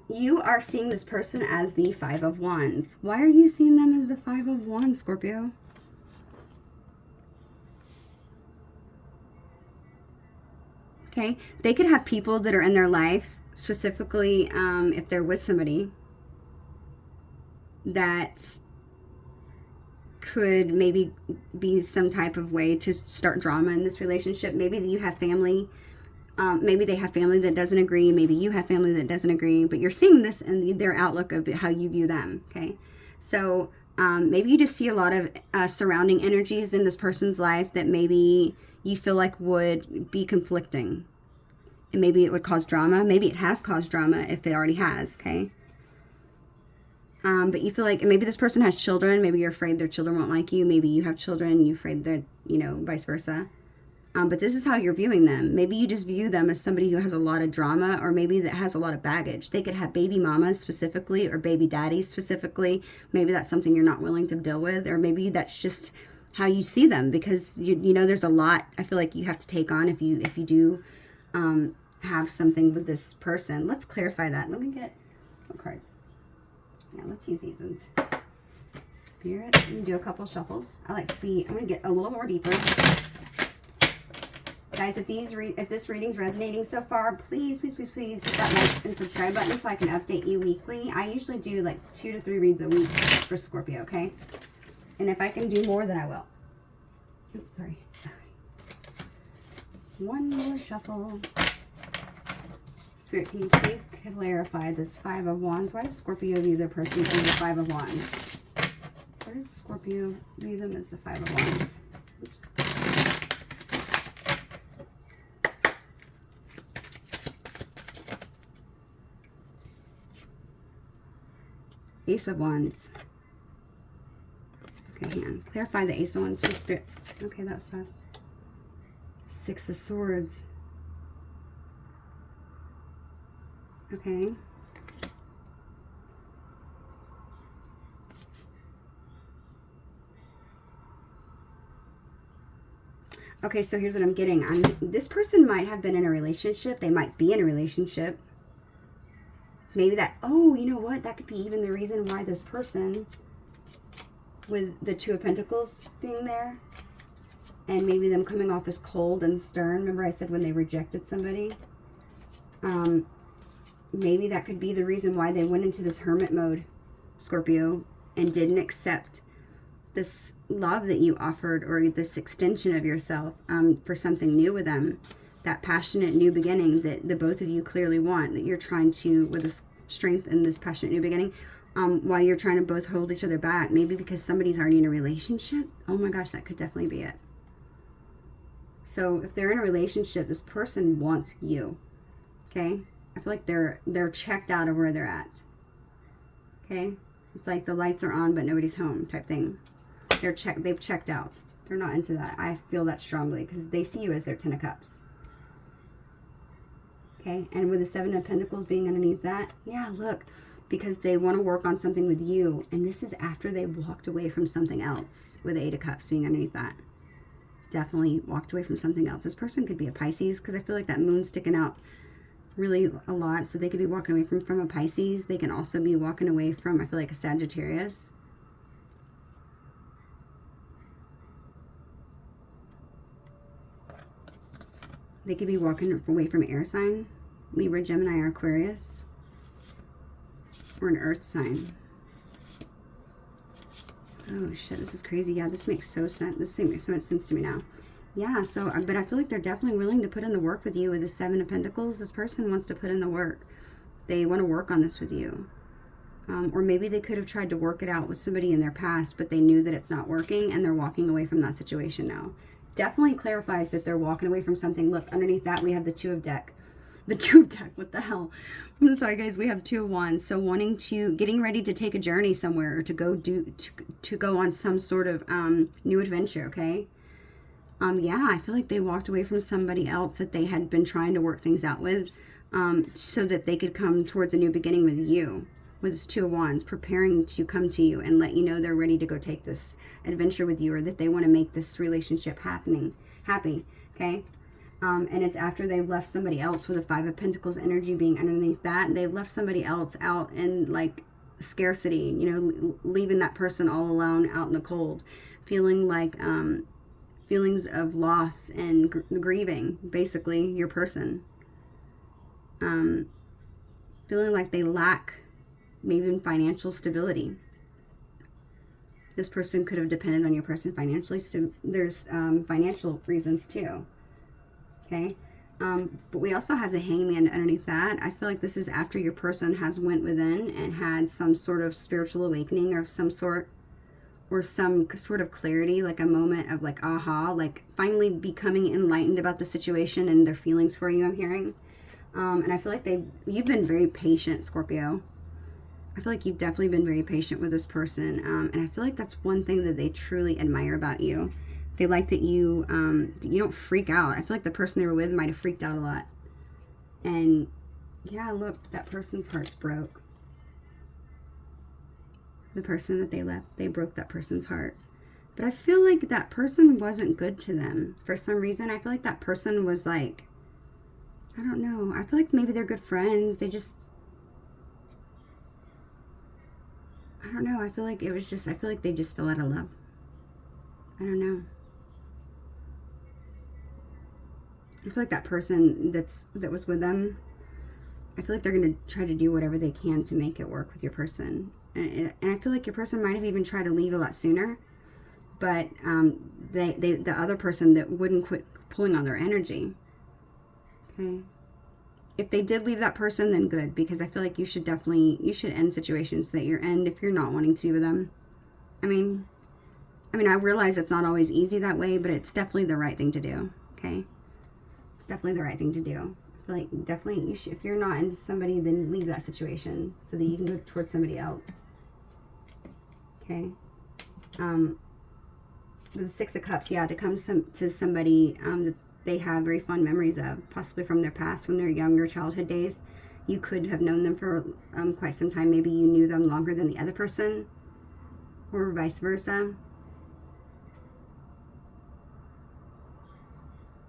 You are seeing this person as the Five of Wands. Why are you seeing them as the Five of Wands, Scorpio? Okay. They could have people that are in their life, specifically if they're with somebody, that could maybe be some type of way to start drama in this relationship. Maybe you have family. Maybe they have family that doesn't agree. Maybe you have family that doesn't agree. But you're seeing this in their outlook of how you view them. Okay. So maybe you just see a lot of surrounding energies in this person's life that maybe you feel like would be conflicting. And maybe it would cause drama. Maybe it has caused drama if it already has. Okay. But you feel like maybe this person has children. Maybe you're afraid their children won't like you. Maybe you have children and you're afraid that, vice versa. But this is how you're viewing them. Maybe you just view them as somebody who has a lot of drama, or maybe that has a lot of baggage. They could have baby mamas specifically, or baby daddies specifically. Maybe that's something you're not willing to deal with, or maybe that's just how you see them, because there's a lot I feel like you have to take on if you do have something with this person. Let's clarify that. Let me get what cards. Yeah, let's use these ones. Spirit. Let me do a couple shuffles. I'm going to get a little more deeper. Guys, if this reading's resonating so far, please hit that like and subscribe button so I can update you weekly. I usually do like 2 to 3 reads a week for Scorpio, okay? And if I can do more, then I will. Oops, sorry. One more shuffle. Spirit, can you please clarify this Five of Wands? Why does Scorpio view their person as the Five of Wands? Why does Scorpio view them as the Five of Wands? Oops. Ace of Wands. Okay, hang on. Clarify the Ace of Wands for Spirit. Okay, that's fast. Six of Swords. Okay. Okay, so here's what I'm getting. This person might have been in a relationship. They might be in a relationship. Maybe that, oh, you know what? That could be even the reason why this person, with the Two of Pentacles being there, and maybe them coming off as cold and stern. Remember I said when they rejected somebody? Maybe that could be the reason why they went into this hermit mode, Scorpio, and didn't accept this love that you offered, or this extension of yourself for something new with them. That passionate new beginning that the both of you clearly want, that you're trying to, with this strength and this passionate new beginning, while you're trying to both hold each other back. Maybe because somebody's already in a relationship. Oh my gosh, that could definitely be it. So if they're in a relationship, this person wants you. Okay? I feel like they're checked out of where they're at. Okay? It's like the lights are on but nobody's home type thing. They've checked out. They're not into that. I feel that strongly because they see you as their 10 of Cups. Okay? And with the 7 of Pentacles being underneath that, yeah, look, because they want to work on something with you, and this is after they've walked away from something else, with the 8 of Cups being underneath that. Definitely walked away from something else. This person could be a Pisces, because I feel like that moon's sticking out really a lot, so they could be walking away from a Pisces. They can also be walking away from, I feel like, a Sagittarius. They could be walking away from air sign, Libra, Gemini, or Aquarius, or an earth sign. Oh shit, this is crazy. Yeah, this makes so sense. This thing makes so much sense to me now. Yeah, so, but I feel like they're definitely willing to put in the work with you. With the 7 of Pentacles, this person wants to put in the work. They want to work on this with you. Or maybe they could have tried to work it out with somebody in their past, but they knew that it's not working, and they're walking away from that situation now. Definitely clarifies that they're walking away from something. Look, underneath that, we have the 2 of deck. The 2 of deck, what the hell? I'm sorry, guys, we have 2 of wands. So getting ready to take a journey somewhere, or to go on some sort of new adventure, okay? Yeah, I feel like they walked away from somebody else that they had been trying to work things out with, so that they could come towards a new beginning with you. With this 2 of wands, preparing to come to you and let you know they're ready to go take this adventure with you, or that they want to make this relationship happy, okay? And it's after they've left somebody else, with the 5 of Pentacles energy being underneath that. They've left somebody else out in, like, scarcity, you know, leaving that person all alone out in the cold, feeling like feelings of loss and grieving, basically, your person. Feeling like they lack maybe even financial stability. This person could have depended on your person financially. So there's financial reasons too. Okay. But we also have the Hangman underneath that. I feel like this is after your person has went within and had some sort of spiritual awakening or some sort of clarity, like a moment of like aha, like finally becoming enlightened about the situation and their feelings for you, I'm hearing. And I feel like you've been very patient, Scorpio. I feel like you've definitely been very patient with this person. And I feel like that's one thing that they truly admire about you. They like that you don't freak out. I feel like the person they were with might have freaked out a lot. And yeah, look, that person's heart's broke. The person that they left, they broke that person's heart. But I feel like that person wasn't good to them. For some reason, I feel like that person was like, I don't know. I feel like maybe they're good friends. They just, I don't know. I feel like they just fell out of love. I don't know. I feel like that person that was with them, I feel like they're going to try to do whatever they can to make it work with your person. And I feel like your person might have even tried to leave a lot sooner. But the other person that wouldn't quit pulling on their energy. Okay. If they did leave that person, then good. Because I feel like you should end situations that you're in if you're not wanting to be with them. I mean, I realize it's not always easy that way, but it's definitely the right thing to do. Okay. It's definitely the right thing to do. I feel like definitely if you're not into somebody, then leave that situation so that you can go towards somebody else. Okay. The 6 of Cups, yeah, to come to somebody that they have very fond memories of, possibly from their past, from their younger childhood days. You could have known them for quite some time. Maybe you knew them longer than the other person, or vice versa.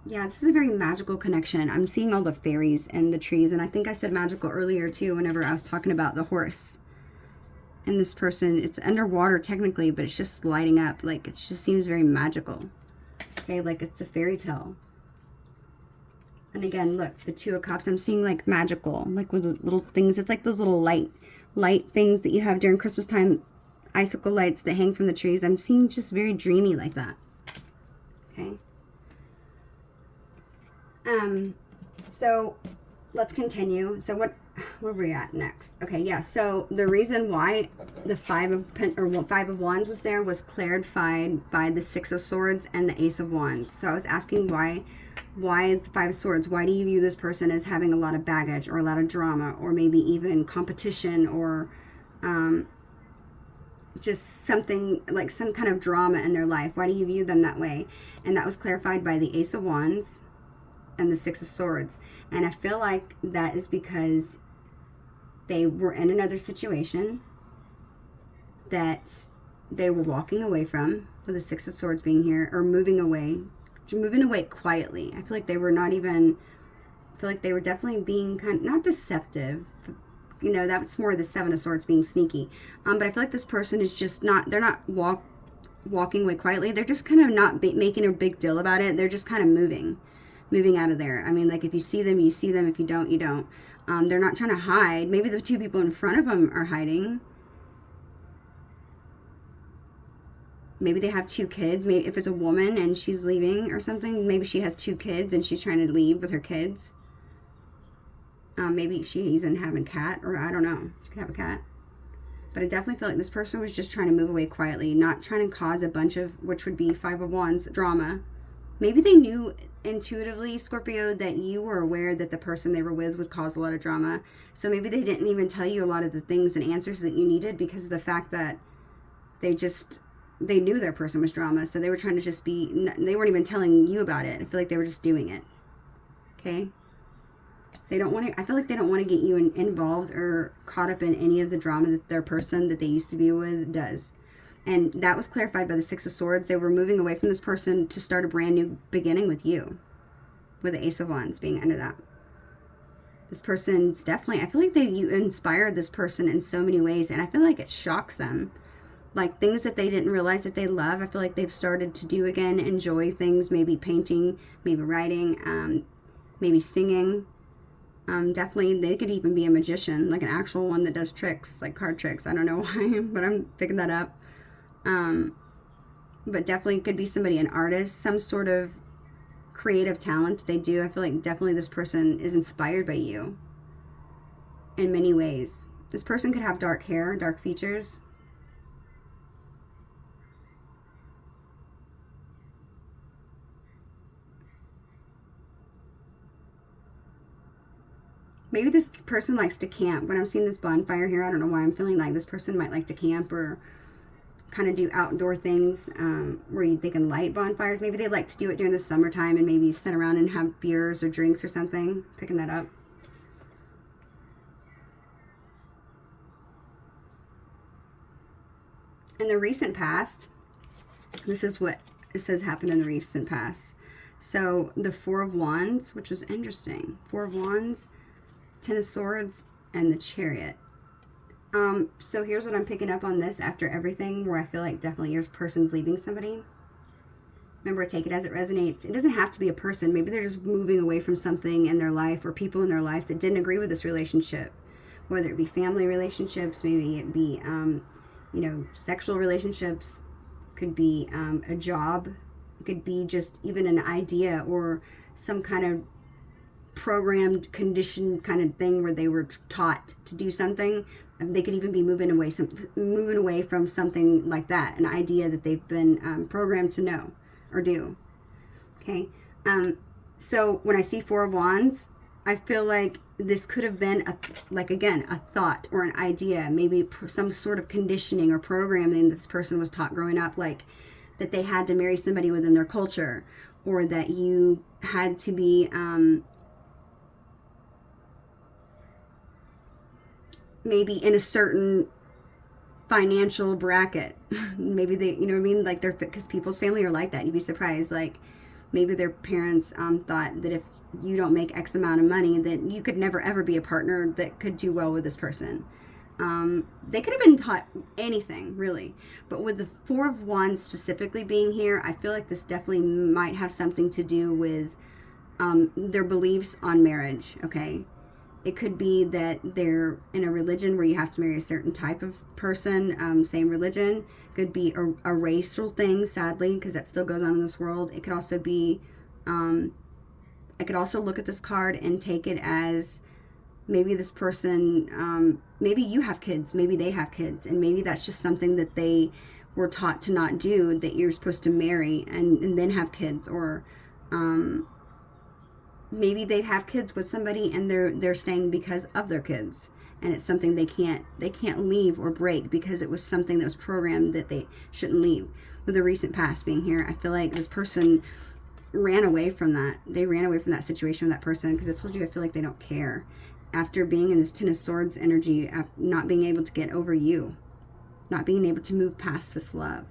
Yeah, this is a very magical connection. I'm seeing all the fairies and the trees, and I think I said magical earlier too whenever I was talking about the horse. And this person, it's underwater technically, but it's just lighting up. Like, it just seems very magical. Okay, like it's a fairy tale. And again, look, the 2 of Cups, I'm seeing like magical, like with the little things. It's like those little light things that you have during Christmas time, icicle lights that hang from the trees. I'm seeing just very dreamy like that. Okay. So let's continue. So where are we at next? Okay, yeah. So the reason why the Five of Wands was there was clarified by the Six of Swords and the Ace of Wands. So I was asking why the Five of Swords? Why do you view this person as having a lot of baggage or a lot of drama, or maybe even competition, or just something like some kind of drama in their life? Why do you view them that way? And that was clarified by the Ace of Wands and the Six of Swords. And I feel like that is because they were in another situation that they were walking away from, with the Six of Swords being here, or moving away quietly. I feel like they were not even, I feel like they were definitely being kind of, not deceptive, you know, that's more the Seven of Swords being sneaky. But I feel like this person is just not, they're not walking away quietly. They're just kind of not making a big deal about it. They're just kind of moving out of there. I mean, like, if you see them, you see them. If you don't, you don't. They're not trying to hide. Maybe the two people in front of them are hiding. Maybe they have two kids. Maybe if it's a woman and she's leaving or something, maybe she has two kids and she's trying to leave with her kids. Maybe she's in having a cat, or I don't know. She could have a cat. But I definitely feel like this person was just trying to move away quietly, not trying to cause a bunch of, which would be Five of Wands, drama. Maybe they knew intuitively, Scorpio, that you were aware that the person they were with would cause a lot of drama. So maybe they didn't even tell you a lot of the things and answers that you needed because of the fact that they knew their person was drama. So they were trying to just be, they weren't even telling you about it. I feel like they were just doing it. Okay? They don't want to, I feel like they don't want to get you involved or caught up in any of the drama that their person that they used to be with does. And that was clarified by the Six of Swords. They were moving away from this person to start a brand new beginning with you, with the Ace of Wands being under that. This person's definitely, I feel like you inspired this person in so many ways, and I feel like it shocks them. Like, things that they didn't realize that they love, I feel like they've started to do again, enjoy things, maybe painting, maybe writing, maybe singing. Definitely, they could even be a magician, like an actual one that does tricks, like card tricks. I don't know why, but I'm picking that up. But definitely could be somebody, an artist, some sort of creative talent they do. I feel like definitely this person is inspired by you in many ways. This person could have dark hair, dark features. Maybe this person likes to camp. When I'm seeing this bonfire here, I don't know why I'm feeling like this person might like to camp or kind of do outdoor things where they can light bonfires. Maybe they like to do it during the summertime and maybe sit around and have beers or drinks or something. Picking that up. In the recent past, this is what it says happened in the recent past. So the Four of Wands, which was interesting. Four of Wands, Ten of Swords, and the Chariot. So here's what I'm picking up on this after everything, where I feel like definitely your person's leaving somebody. Remember, take it as it resonates. It doesn't have to be a person. Maybe they're just moving away from something in their life or people in their life that didn't agree with this relationship. Whether it be family relationships, maybe it be, sexual relationships, could be a job. It could be just even an idea or some kind of programmed, conditioned kind of thing where they were taught to do something. They could even be moving away from something like that, an idea that they've been programmed to know or do. Okay, so when I see Four of Wands, I feel like this could have been a thought or an idea, maybe some sort of conditioning or programming this person was taught growing up, like that they had to marry somebody within their culture, or that you had to be maybe in a certain financial bracket. Maybe they, you know what I mean? Like because people's family are like that. You'd be surprised. Like maybe their parents thought that if you don't make X amount of money, that you could never ever be a partner that could do well with this person. They could have been taught anything, really. But with the Four of Wands specifically being here, I feel like this definitely might have something to do with their beliefs on marriage, okay? It could be that they're in a religion where you have to marry a certain type of person, same religion. Could be a racial thing, sadly, because that still goes on in this world. It could also be, I could also look at this card and take it as Maybe this person, maybe you have kids, maybe they have kids, and maybe that's just something that they were taught to not do, that you're supposed to marry and then have kids. Or maybe they have kids with somebody and they're staying because of their kids, and it's something they can't leave or break because it was something that was programmed that they shouldn't leave. With the recent past being here, I feel like this person ran away from that. They ran away from that situation with that person, because I told you, I feel like they don't care. After being in this Ten of Swords energy, not being able to get over you, not being able to move past this love,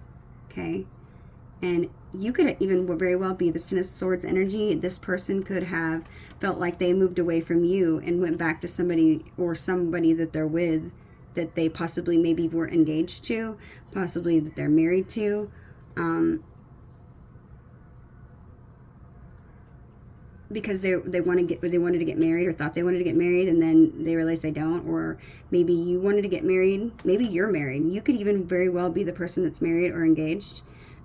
okay? And you could even very well be the Ten of Swords energy. This person could have felt like they moved away from you and went back to somebody, or somebody that they're with, that they possibly maybe were engaged to, possibly that they're married to. Because they wanted to get married, or thought they wanted to get married, and then they realized they don't. Or maybe you wanted to get married, maybe you're married. You could even very well be the person that's married or engaged,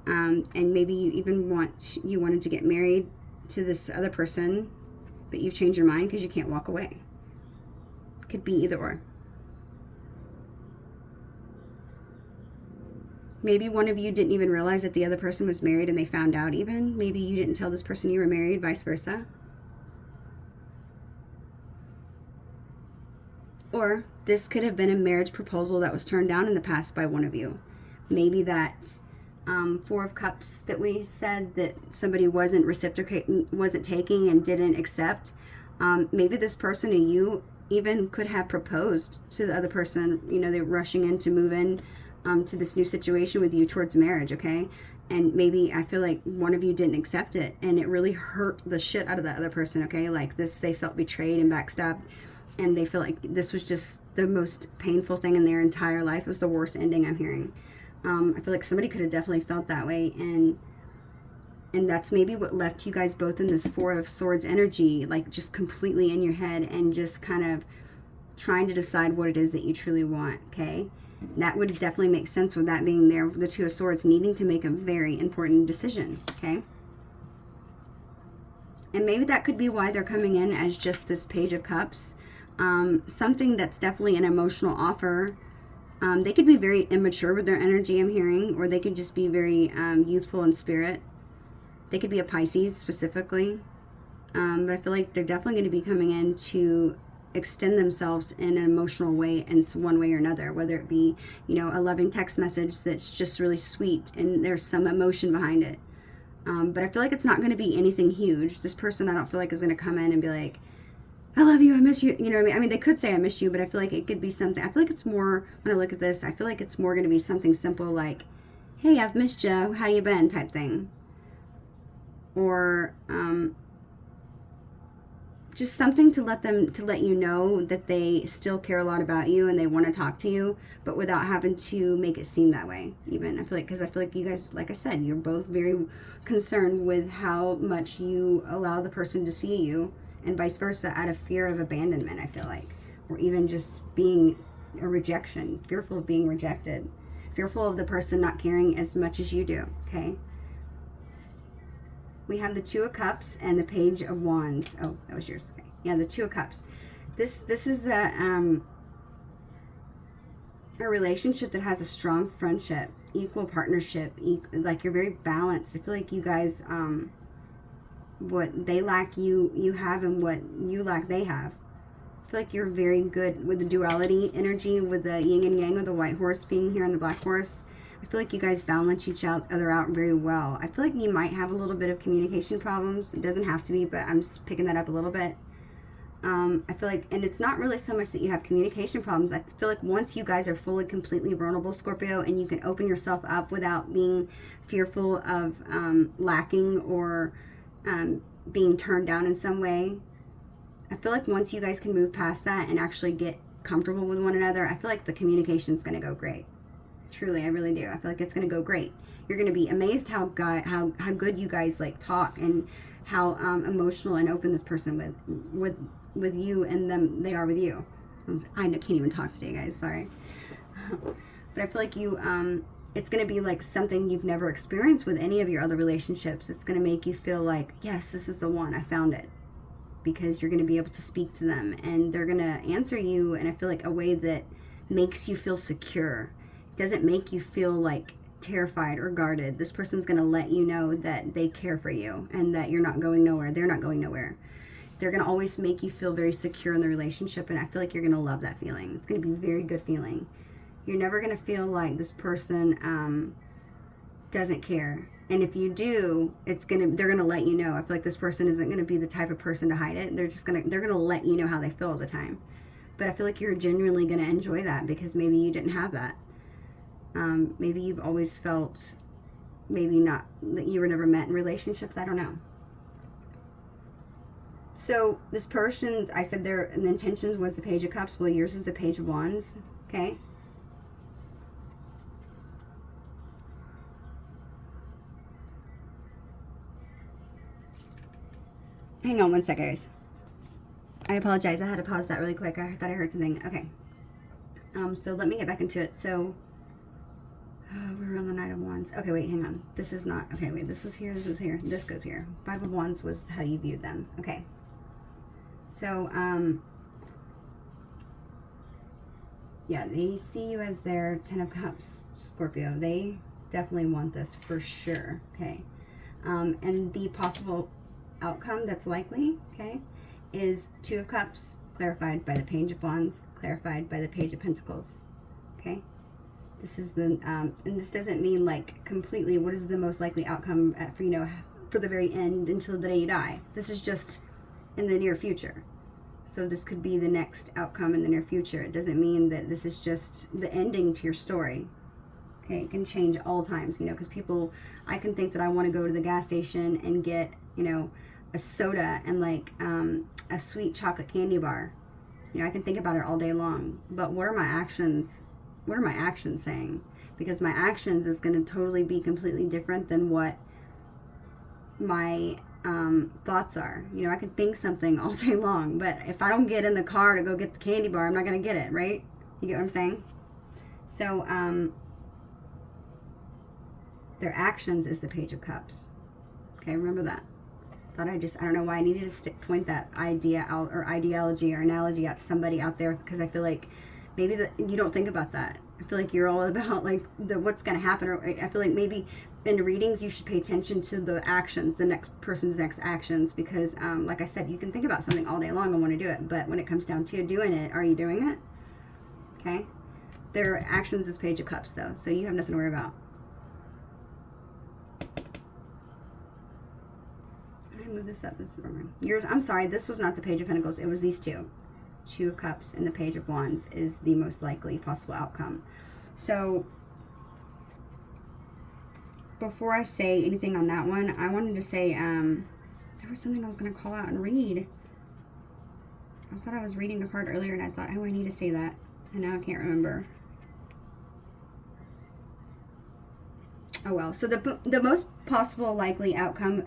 and maybe you wanted to get married to this other person, but you've changed your mind because you can't walk away. Could be either or. Maybe one of you didn't even realize that the other person was married, and they found out even. Maybe you didn't tell this person you were married, vice versa. Or this could have been a marriage proposal that was turned down in the past by one of you. Maybe that's Four of Cups that we said that somebody wasn't taking and didn't accept. Maybe this person and you even could have proposed to the other person. You know, they're rushing in to move in to this new situation with you towards marriage, okay? And maybe I feel like one of you didn't accept it, and it really hurt the shit out of the other person, okay? Like this, they felt betrayed and backstabbed, and they feel like this was just the most painful thing in their entire life. It was the worst ending I'm hearing. I feel like somebody could have definitely felt that way, and that's maybe what left you guys both in this Four of Swords energy, like just completely in your head and just kind of trying to decide what it is that you truly want, okay? That would definitely make sense with that being there, the Two of Swords, needing to make a very important decision, okay? And maybe that could be why they're coming in as just this Page of Cups. Something that's definitely an emotional offer. They could be very immature with their energy, I'm hearing, or they could just be very youthful in spirit. They could be a Pisces specifically. But I feel like they're definitely going to be coming in to extend themselves in an emotional way in one way or another, whether it be, you know, a loving text message that's just really sweet and there's some emotion behind it. But I feel like it's not going to be anything huge. This person, I don't feel like, is going to come in and be like, I love you, I miss you, you know what I mean? I mean, they could say I miss you, but I feel like it could be something, I feel like it's more, when I look at this, I feel like it's more going to be something simple like, hey, I've missed you, how you been, type thing. Or just something to let you know that they still care a lot about you and they want to talk to you, but without having to make it seem that way. Even I feel like you guys, like I said, you're both very concerned with how much you allow the person to see you, and vice versa, out of fear of abandonment, I feel like, or even just being a rejection, fearful of being rejected, fearful of the person not caring as much as you do, okay? We have the Two of Cups and the Page of Wands. Oh, that was yours. Okay. Yeah, the Two of Cups. This is a relationship that has a strong friendship, equal partnership, like you're very balanced. I feel like you guys, what they lack, you have, and what you lack, they have. I feel like you're very good with the duality energy, with the yin and yang, with the white horse being here and the black horse. I feel like you guys balance each other out very well. I feel like you might have a little bit of communication problems. It doesn't have to be, but I'm just picking that up a little bit. I feel like, and it's not really so much that you have communication problems. I feel like once you guys are fully, completely vulnerable, Scorpio, and you can open yourself up without being fearful of lacking or being turned down in some way, I feel like once you guys can move past that and actually get comfortable with one another, I feel like the communication is going to go great. Truly, I really do. I feel like it's going to go great. You're going to be amazed how good you guys like talk, and how emotional and open this person with you and them they are with you. I can't even talk today, guys. Sorry. But I feel like you it's going to be like something you've never experienced with any of your other relationships. It's going to make you feel like, yes, this is the one. I found it. because you're going to be able to speak to them, and they're going to answer you in, I feel like, a way that makes you feel secure. It doesn't make you feel like terrified or guarded. This person's going to let you know that they care for you and that you're not going nowhere. They're not going nowhere. They're going to always make you feel very secure in the relationship, and I feel like you're going to love that feeling. It's going to be a very good feeling. You're never going to feel like this person doesn't care. And if you do, they're gonna let you know. I feel like this person isn't gonna be the type of person to hide it. They're gonna let you know how they feel all the time. But I feel like you're genuinely gonna enjoy that, because maybe you didn't have that. Maybe you've always felt, maybe not, that you were never met in relationships. I don't know. So this person's, I said their intentions was the Page of Cups. Well, yours is the Page of Wands. Okay. Hang on one second, guys. I apologize. I had to pause that really quick. I thought I heard something. Okay. So let me get back into it. So, we were on the Knight of Wands. Okay, wait, hang on. This is not... Okay, wait. This was here. This was here. This goes here. Five of Wands was how you viewed them. Okay. So, yeah, they see you as their Ten of Cups, Scorpio. They definitely want this for sure. Okay. And the possible outcome that's likely, okay, is Two of Cups, clarified by the Page of Wands, clarified by the Page of Pentacles. Okay, this is the and this doesn't mean like completely what is the most likely outcome for the very end until the day you die. This is just in the near future. So this could be the next outcome in the near future. It doesn't mean that this is just the ending to your story. Okay, it can change all times, because I can think that I want to go to the gas station and get, a soda and like a sweet chocolate candy bar. I can think about it all day long. But what are my actions? What are my actions saying? Because my actions is going to totally be completely different than what my thoughts are. I can think something all day long, but if I don't get in the car to go get the candy bar, I'm not going to get it, right? You get what I'm saying? So, their actions is the Page of Cups. Okay, remember that. I don't know why I needed to point that idea out, or ideology or analogy out to somebody out there, because I feel like maybe you don't think about that. I feel like you're all about like what's going to happen, or I feel like maybe in readings you should pay attention to the actions, the next person's next actions, because like I said, you can think about something all day long and want to do it, but when it comes down to doing it, are you doing it? Okay, their actions is Page of Cups though, so you have nothing to worry about. Move this up. This is wrong. Yours, I'm sorry, this was not the Page of Pentacles. It was these two. Two of Cups and the Page of Wands is the most likely possible outcome. So, before I say anything on that one, I wanted to say, there was something I was going to call out and read. I thought I was reading a card earlier and I thought, oh, I need to say that. And now I can't remember. Oh well, so the most possible likely outcome,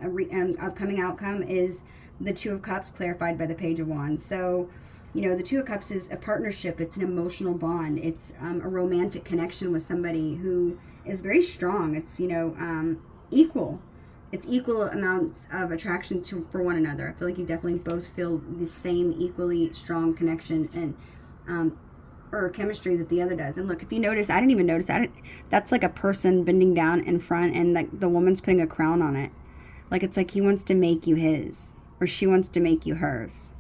upcoming outcome, is the Two of Cups, clarified by the Page of Wands. So, the Two of Cups is a partnership. It's an emotional bond. It's a romantic connection with somebody who is very strong. It's, equal. It's equal amounts of attraction for one another. I feel like you definitely both feel the same equally strong connection and or chemistry that the other does. And look, if you notice, I didn't even notice that. That's like a person bending down in front, and like the woman's putting a crown on it. Like it's like he wants to make you his, or she wants to make you hers.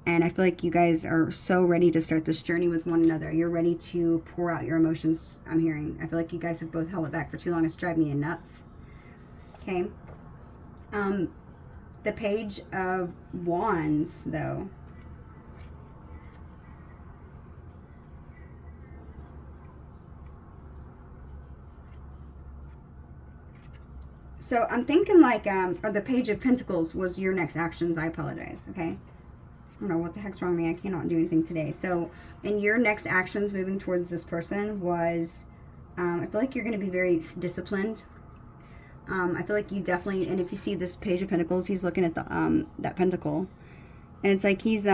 And I feel like you guys are so ready to start this journey with one another. You're ready to pour out your emotions, I'm hearing. I feel like you guys have both held it back for too long. It's driving me nuts. Okay. The Page of Wands, though. So I'm thinking like, or the Page of Pentacles was your next actions. I apologize, okay? I don't know what the heck's wrong with me. I cannot do anything today. So, in your next actions moving towards this person was, I feel like you're going to be very disciplined. I feel like you definitely, and if you see this Page of Pentacles, he's looking at the that pentacle. And it's like he's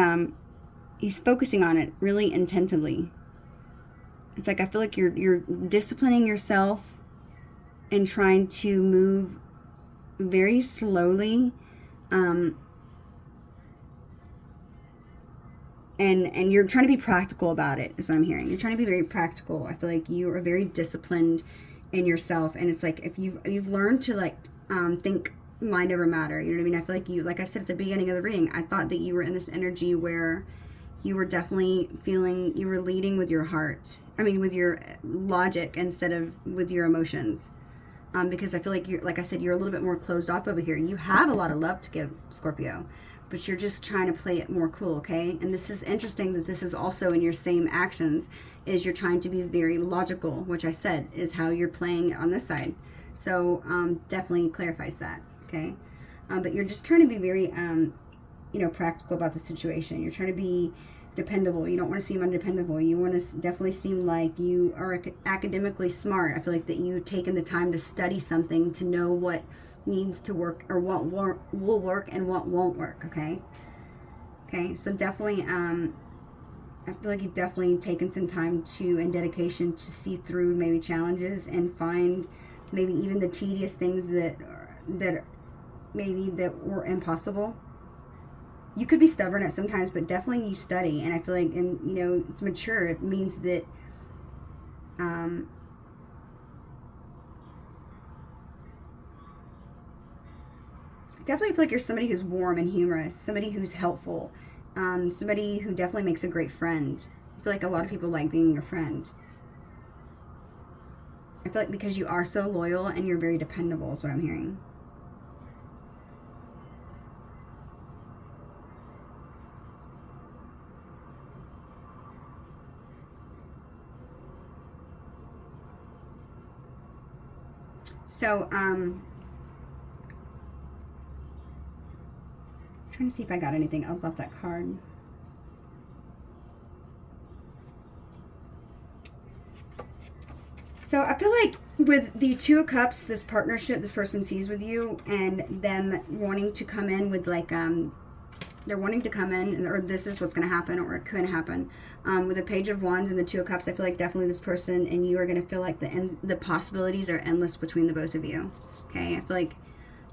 focusing on it really intensively. It's like I feel like you're disciplining yourself and trying to move very slowly, and you're trying to be practical about it, is what I'm hearing. You're trying to be very practical. I feel like you are very disciplined in yourself, and it's like if you've learned to like think mind over matter. You know what I mean? I feel like you, like I said at the beginning of the reading, I thought that you were in this energy where you were definitely feeling you were leading with your heart. I mean, with your logic instead of with your emotions. Because I feel like you're, like I said, you're a little bit more closed off over here. You have a lot of love to give, Scorpio, but you're just trying to play it more cool, okay? And this is interesting that this is also in your same actions, is you're trying to be very logical, which I said is how you're playing on this side. So definitely clarifies that, okay? But you're just trying to be very, practical about the situation. You're trying to be dependable. You don't want to seem undependable. You want to definitely seem like you are academically smart. I feel like that you've taken the time to study something to know what needs to work or what will work and what won't work, okay? Okay, so definitely, I feel like you've definitely taken some time to, and dedication to see through maybe challenges and find maybe even the tedious things that maybe that were impossible. You could be stubborn at sometimes, but definitely you study, and I feel like, and it's mature. It means that definitely feel like you're somebody who's warm and humorous, somebody who's helpful, somebody who definitely makes a great friend. I feel like a lot of people like being your friend. I feel like because you are so loyal and you're very dependable is what I'm hearing. So, trying to see if I got anything else off that card. So I feel like with the Two of Cups, this partnership this person sees with you, and them wanting to come in with like, they're wanting to come in, or this is what's going to happen, or it could happen. With the Page of Wands and the Two of Cups, I feel like definitely this person and you are going to feel like the possibilities are endless between the both of you. Okay, I feel like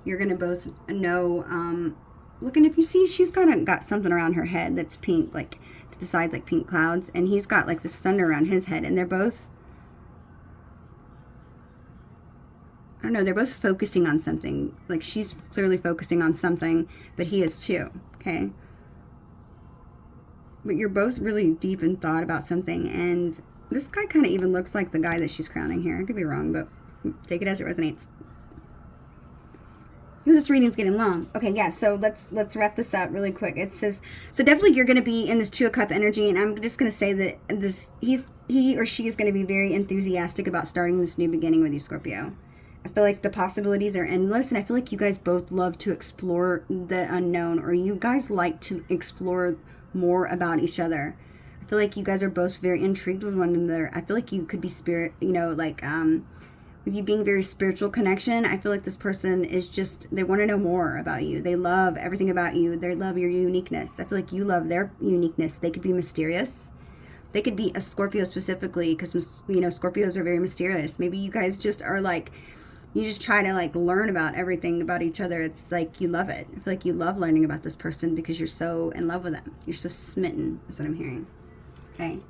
you're going to both know. Look, and if you see, she's got something around her head that's pink, like to the sides, like pink clouds, and he's got like this thunder around his head, and they're both, I don't know, they're both focusing on something. Like she's clearly focusing on something, but he is too. Okay. But you're both really deep in thought about something, and this guy kind of even looks like the guy that she's crowning here. I could be wrong, but take it as it resonates. Ooh, this reading's getting long. Okay, yeah, so let's wrap this up really quick. It says, so definitely you're going to be in this Two of Cup energy, and I'm just going to say that he or she is going to be very enthusiastic about starting this new beginning with you, Scorpio. I feel like the possibilities are endless, and I feel like you guys both love to explore the unknown, or you guys like to explore more about each other. I feel like you guys are both very intrigued with one another. I feel like you could be with you being very spiritual connection. I feel like this person is just, they want to know more about you. They love everything about you. They love your uniqueness. I feel like you love their uniqueness. They could be mysterious. They could be a Scorpio specifically, because Scorpios are very mysterious. Maybe you guys just are like, you just try to like learn about everything about each other. It's like you love it. I feel like you love learning about this person because you're so in love with them. You're so smitten. That's what I'm hearing. Okay.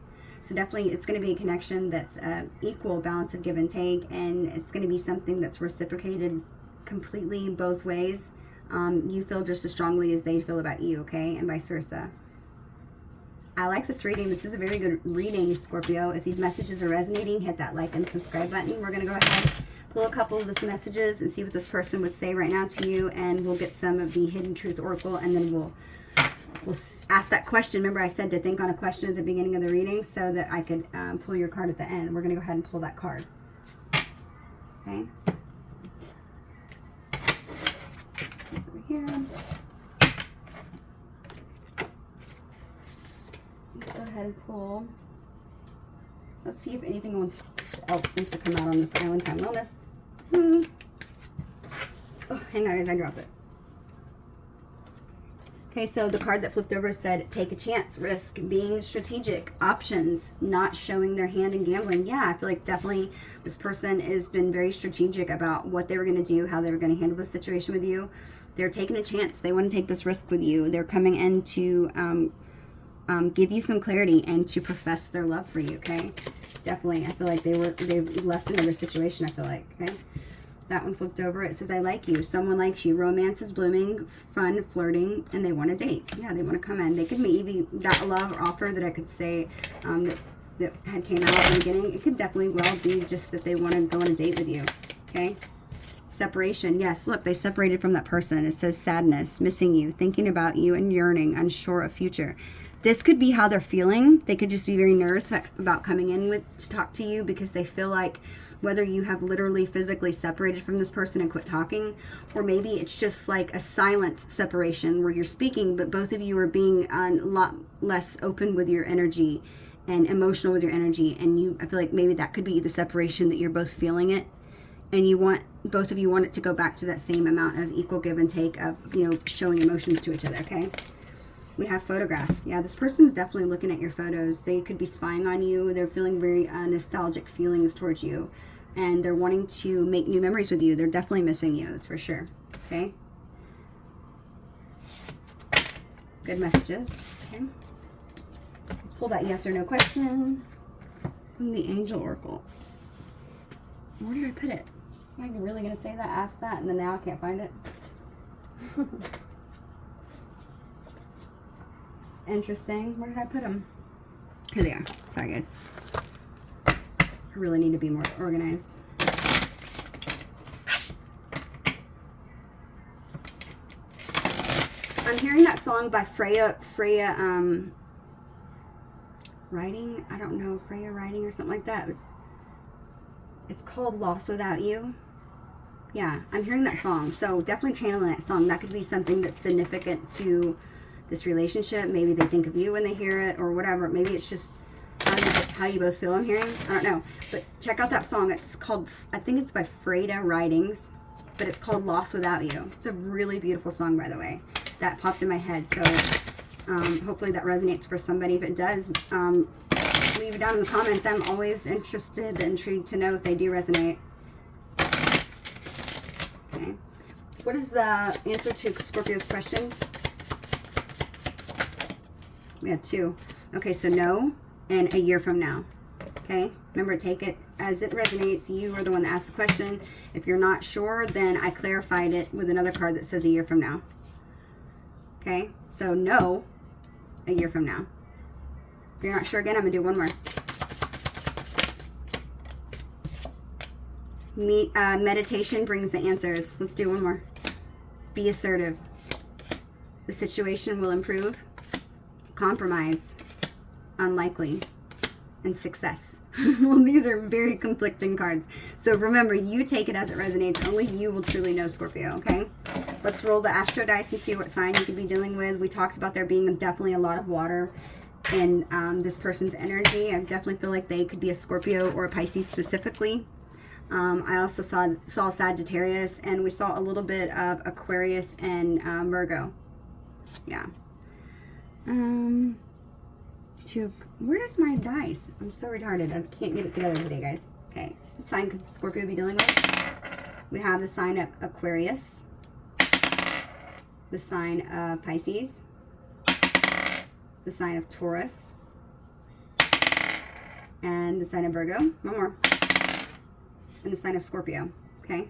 So definitely it's going to be a connection that's equal balance of give and take. And it's going to be something that's reciprocated completely both ways. You feel just as strongly as they feel about you. Okay. And vice versa. I like this reading. This is a very good reading, Scorpio. If these messages are resonating, hit that like and subscribe button. We're going to go ahead, pull a couple of these messages and see what this person would say right now to you, and we'll get some of the Hidden Truth Oracle, and then we'll ask that question. Remember I said to think on a question at the beginning of the reading so that I could pull your card at the end. We're going to go ahead and pull that card. Okay. This over here. Go ahead and pull. Let's see if anything else needs to come out on this Island Time Wellness. Oh, hang on guys, I dropped it. Okay, so the card that flipped over said, take a chance, risk, being strategic, options, not showing their hand in gambling. Yeah, I feel like definitely this person has been very strategic about what they were going to do, how they were going to handle the situation with you. They're taking a chance. They want to take this risk with you. They're coming into give you some clarity and to profess their love for you, okay? Definitely. I feel like they've left another situation, I feel like, okay? That one flipped over. It says, I like you. Someone likes you. Romance is blooming, fun, flirting, and they want to date. Yeah, they want to come in. They could maybe, that love or offer that I could say that had came out in the beginning, it could definitely well be just that they want to go on a date with you, okay? Separation. Yes, look, they separated from that person. It says sadness, missing you, thinking about you, and yearning, unsure of future. This could be how they're feeling. They could just be very nervous about coming in to talk to you because they feel like whether you have literally physically separated from this person and quit talking, or maybe it's just like a silence separation where you're speaking, but both of you are being a lot less open with your energy and emotional with your energy. And I feel like maybe that could be the separation, that you're both feeling it. And both of you want it to go back to that same amount of equal give and take of, showing emotions to each other, okay? We have photograph. Yeah, this person's definitely looking at your photos. They could be spying on you. They're feeling very nostalgic feelings towards you. And they're wanting to make new memories with you. They're definitely missing you, that's for sure. Okay? Good messages. Okay? Let's pull that yes or no question from the Angel Oracle. Where did I put it? Am I really going to say that? Ask that, and then now I can't find it? Interesting. Where did I put them? Here they are. Sorry, guys. I really need to be more organized. I'm hearing that song by Freya Writing. I don't know, Freya Writing or something like that. It's called Lost Without You. Yeah, I'm hearing that song. So definitely channeling that song. That could be something that's significant to this relationship. Maybe they think of you when they hear it or whatever. Maybe it's just how you both feel, I'm hearing. I don't know. But check out that song. It's called, I think it's by Freya Writings, but it's called Lost Without You. It's a really beautiful song, by the way. That popped in my head. So hopefully that resonates for somebody. If it does, leave it down in the comments. I'm always intrigued to know if they do resonate. Okay. What is the answer to Scorpio's question? We have 2. Okay, so no and a year from now. Okay, remember, take it as it resonates. You are the one that asked the question. If you're not sure, then I clarified it with another card that says a year from now. Okay, so no, a year from now. If you're not sure again, I'm going to do one more. Meditation brings the answers. Let's do one more. Be assertive. The situation will improve. Compromise. Unlikely. And success. Well, these are very conflicting cards. So remember, you take it as it resonates. Only you will truly know, Scorpio, okay? Let's roll the astro dice and see what sign you could be dealing with. We talked about there being definitely a lot of water in this person's energy. I definitely feel like they could be a Scorpio or a Pisces specifically. I also saw Sagittarius, and we saw a little bit of Aquarius and Virgo. Yeah. Where is my dice? I'm so retarded. I can't get it together today, guys. Okay. What sign could Scorpio be dealing with? We have the sign of Aquarius, the sign of Pisces, the sign of Taurus, and the sign of Virgo. One more. And the sign of Scorpio. Okay?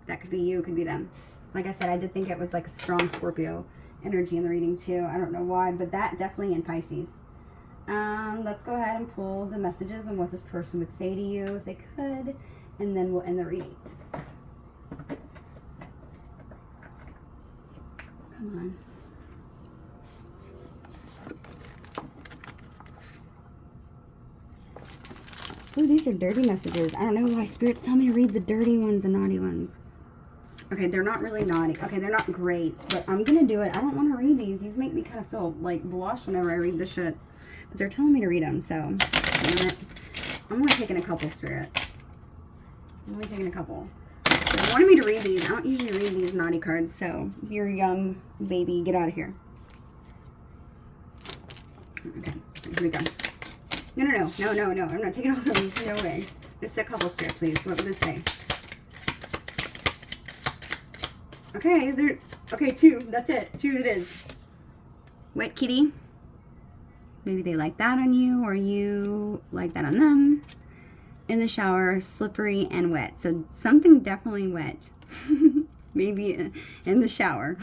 That could be you, it could be them. Like I said, I did think it was like a strong Scorpio energy in the reading too. I don't know why, but that definitely in Pisces. Let's go ahead and pull the messages and what this person would say to you if they could, and then we'll end the reading. Come on. Oh, these are dirty messages. I don't know why Spirit's telling me to read the dirty ones and naughty ones. Okay, they're not really naughty. Okay, they're not great, but I'm going to do it. I don't want to read these. These make me kind of feel like blush whenever I read this shit. But they're telling me to read them, so I'm only taking a couple, Spirit. I'm only taking a couple. They wanted me to read these. I don't usually read these naughty cards, so if you're a young baby, get out of here. Okay, here we go. No. I'm not taking all of these. No way. Just a couple, Spirit, please. What would this say? Okay, okay, 2. That's it. 2 it is. Wet kitty. Maybe they like that on you, or you like that on them. In the shower, slippery and wet. So something definitely wet. Maybe in the shower.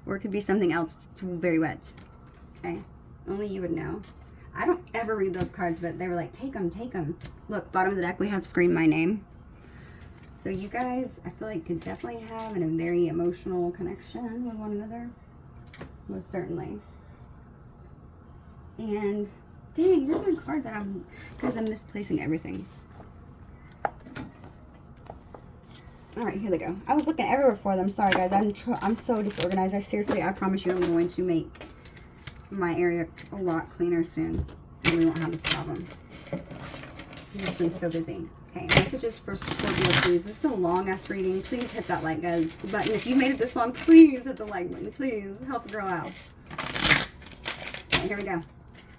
Or it could be something else that's very wet. Okay? Only you would know. I don't ever read those cards, but they were like, take them, take them. Look, bottom of the deck, we have Scream My Name. So you guys, I feel like, could definitely have a very emotional connection with one another. Most certainly. And, dang, here's my card that because I'm misplacing everything. Alright, here they go. I was looking everywhere for them. Sorry, guys. I'm so disorganized. I promise you I'm going to make my area a lot cleaner soon. And we won't have this problem. I've just been so busy. Okay, messages for Scorpio, please. This is a long-ass reading. Please hit that like button. If you made it this long, please hit the like button. Please help a girl out. Okay, here we go.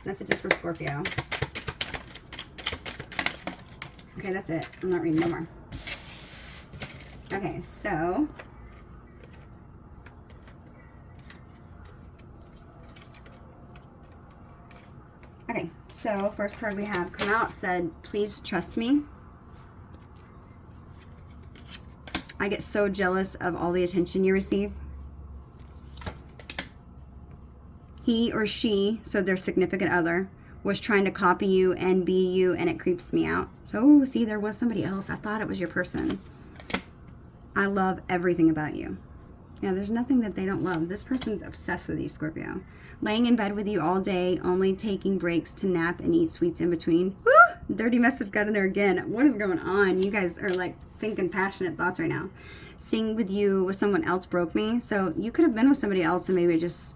Messages for Scorpio. Okay, that's it. I'm not reading no more. Okay, so first card we have come out said, please trust me. I get so jealous of all the attention you receive. He or she, so their significant other, was trying to copy you and be you, and it creeps me out. So, see, there was somebody else. I thought it was your person. I love everything about you. Yeah, there's nothing that they don't love. This person's obsessed with you, Scorpio. Laying in bed with you all day, only taking breaks to nap and eat sweets in between. Woo! Dirty message got in there again. What is going on? You guys are like thinking passionate thoughts right now. Seeing with you with someone else broke me. So you could have been with somebody else and maybe it just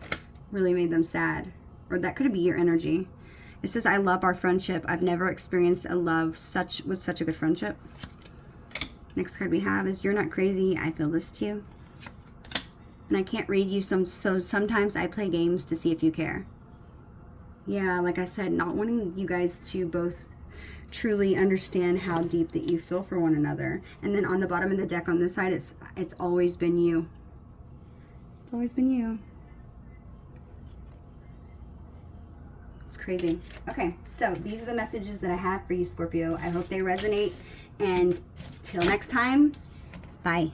really made them sad. Or that could be your energy. It says, I love our friendship. I've never experienced a love with such a good friendship. Next card we have is, you're not crazy. I feel this too. And I can't read you, so sometimes I play games to see if you care. Yeah, like I said, not wanting you guys to both truly understand how deep that you feel for one another. And then on the bottom of the deck on this side, it's always been you. It's always been you. It's crazy. Okay, so these are the messages that I have for you, Scorpio. I hope they resonate. And till next time, bye.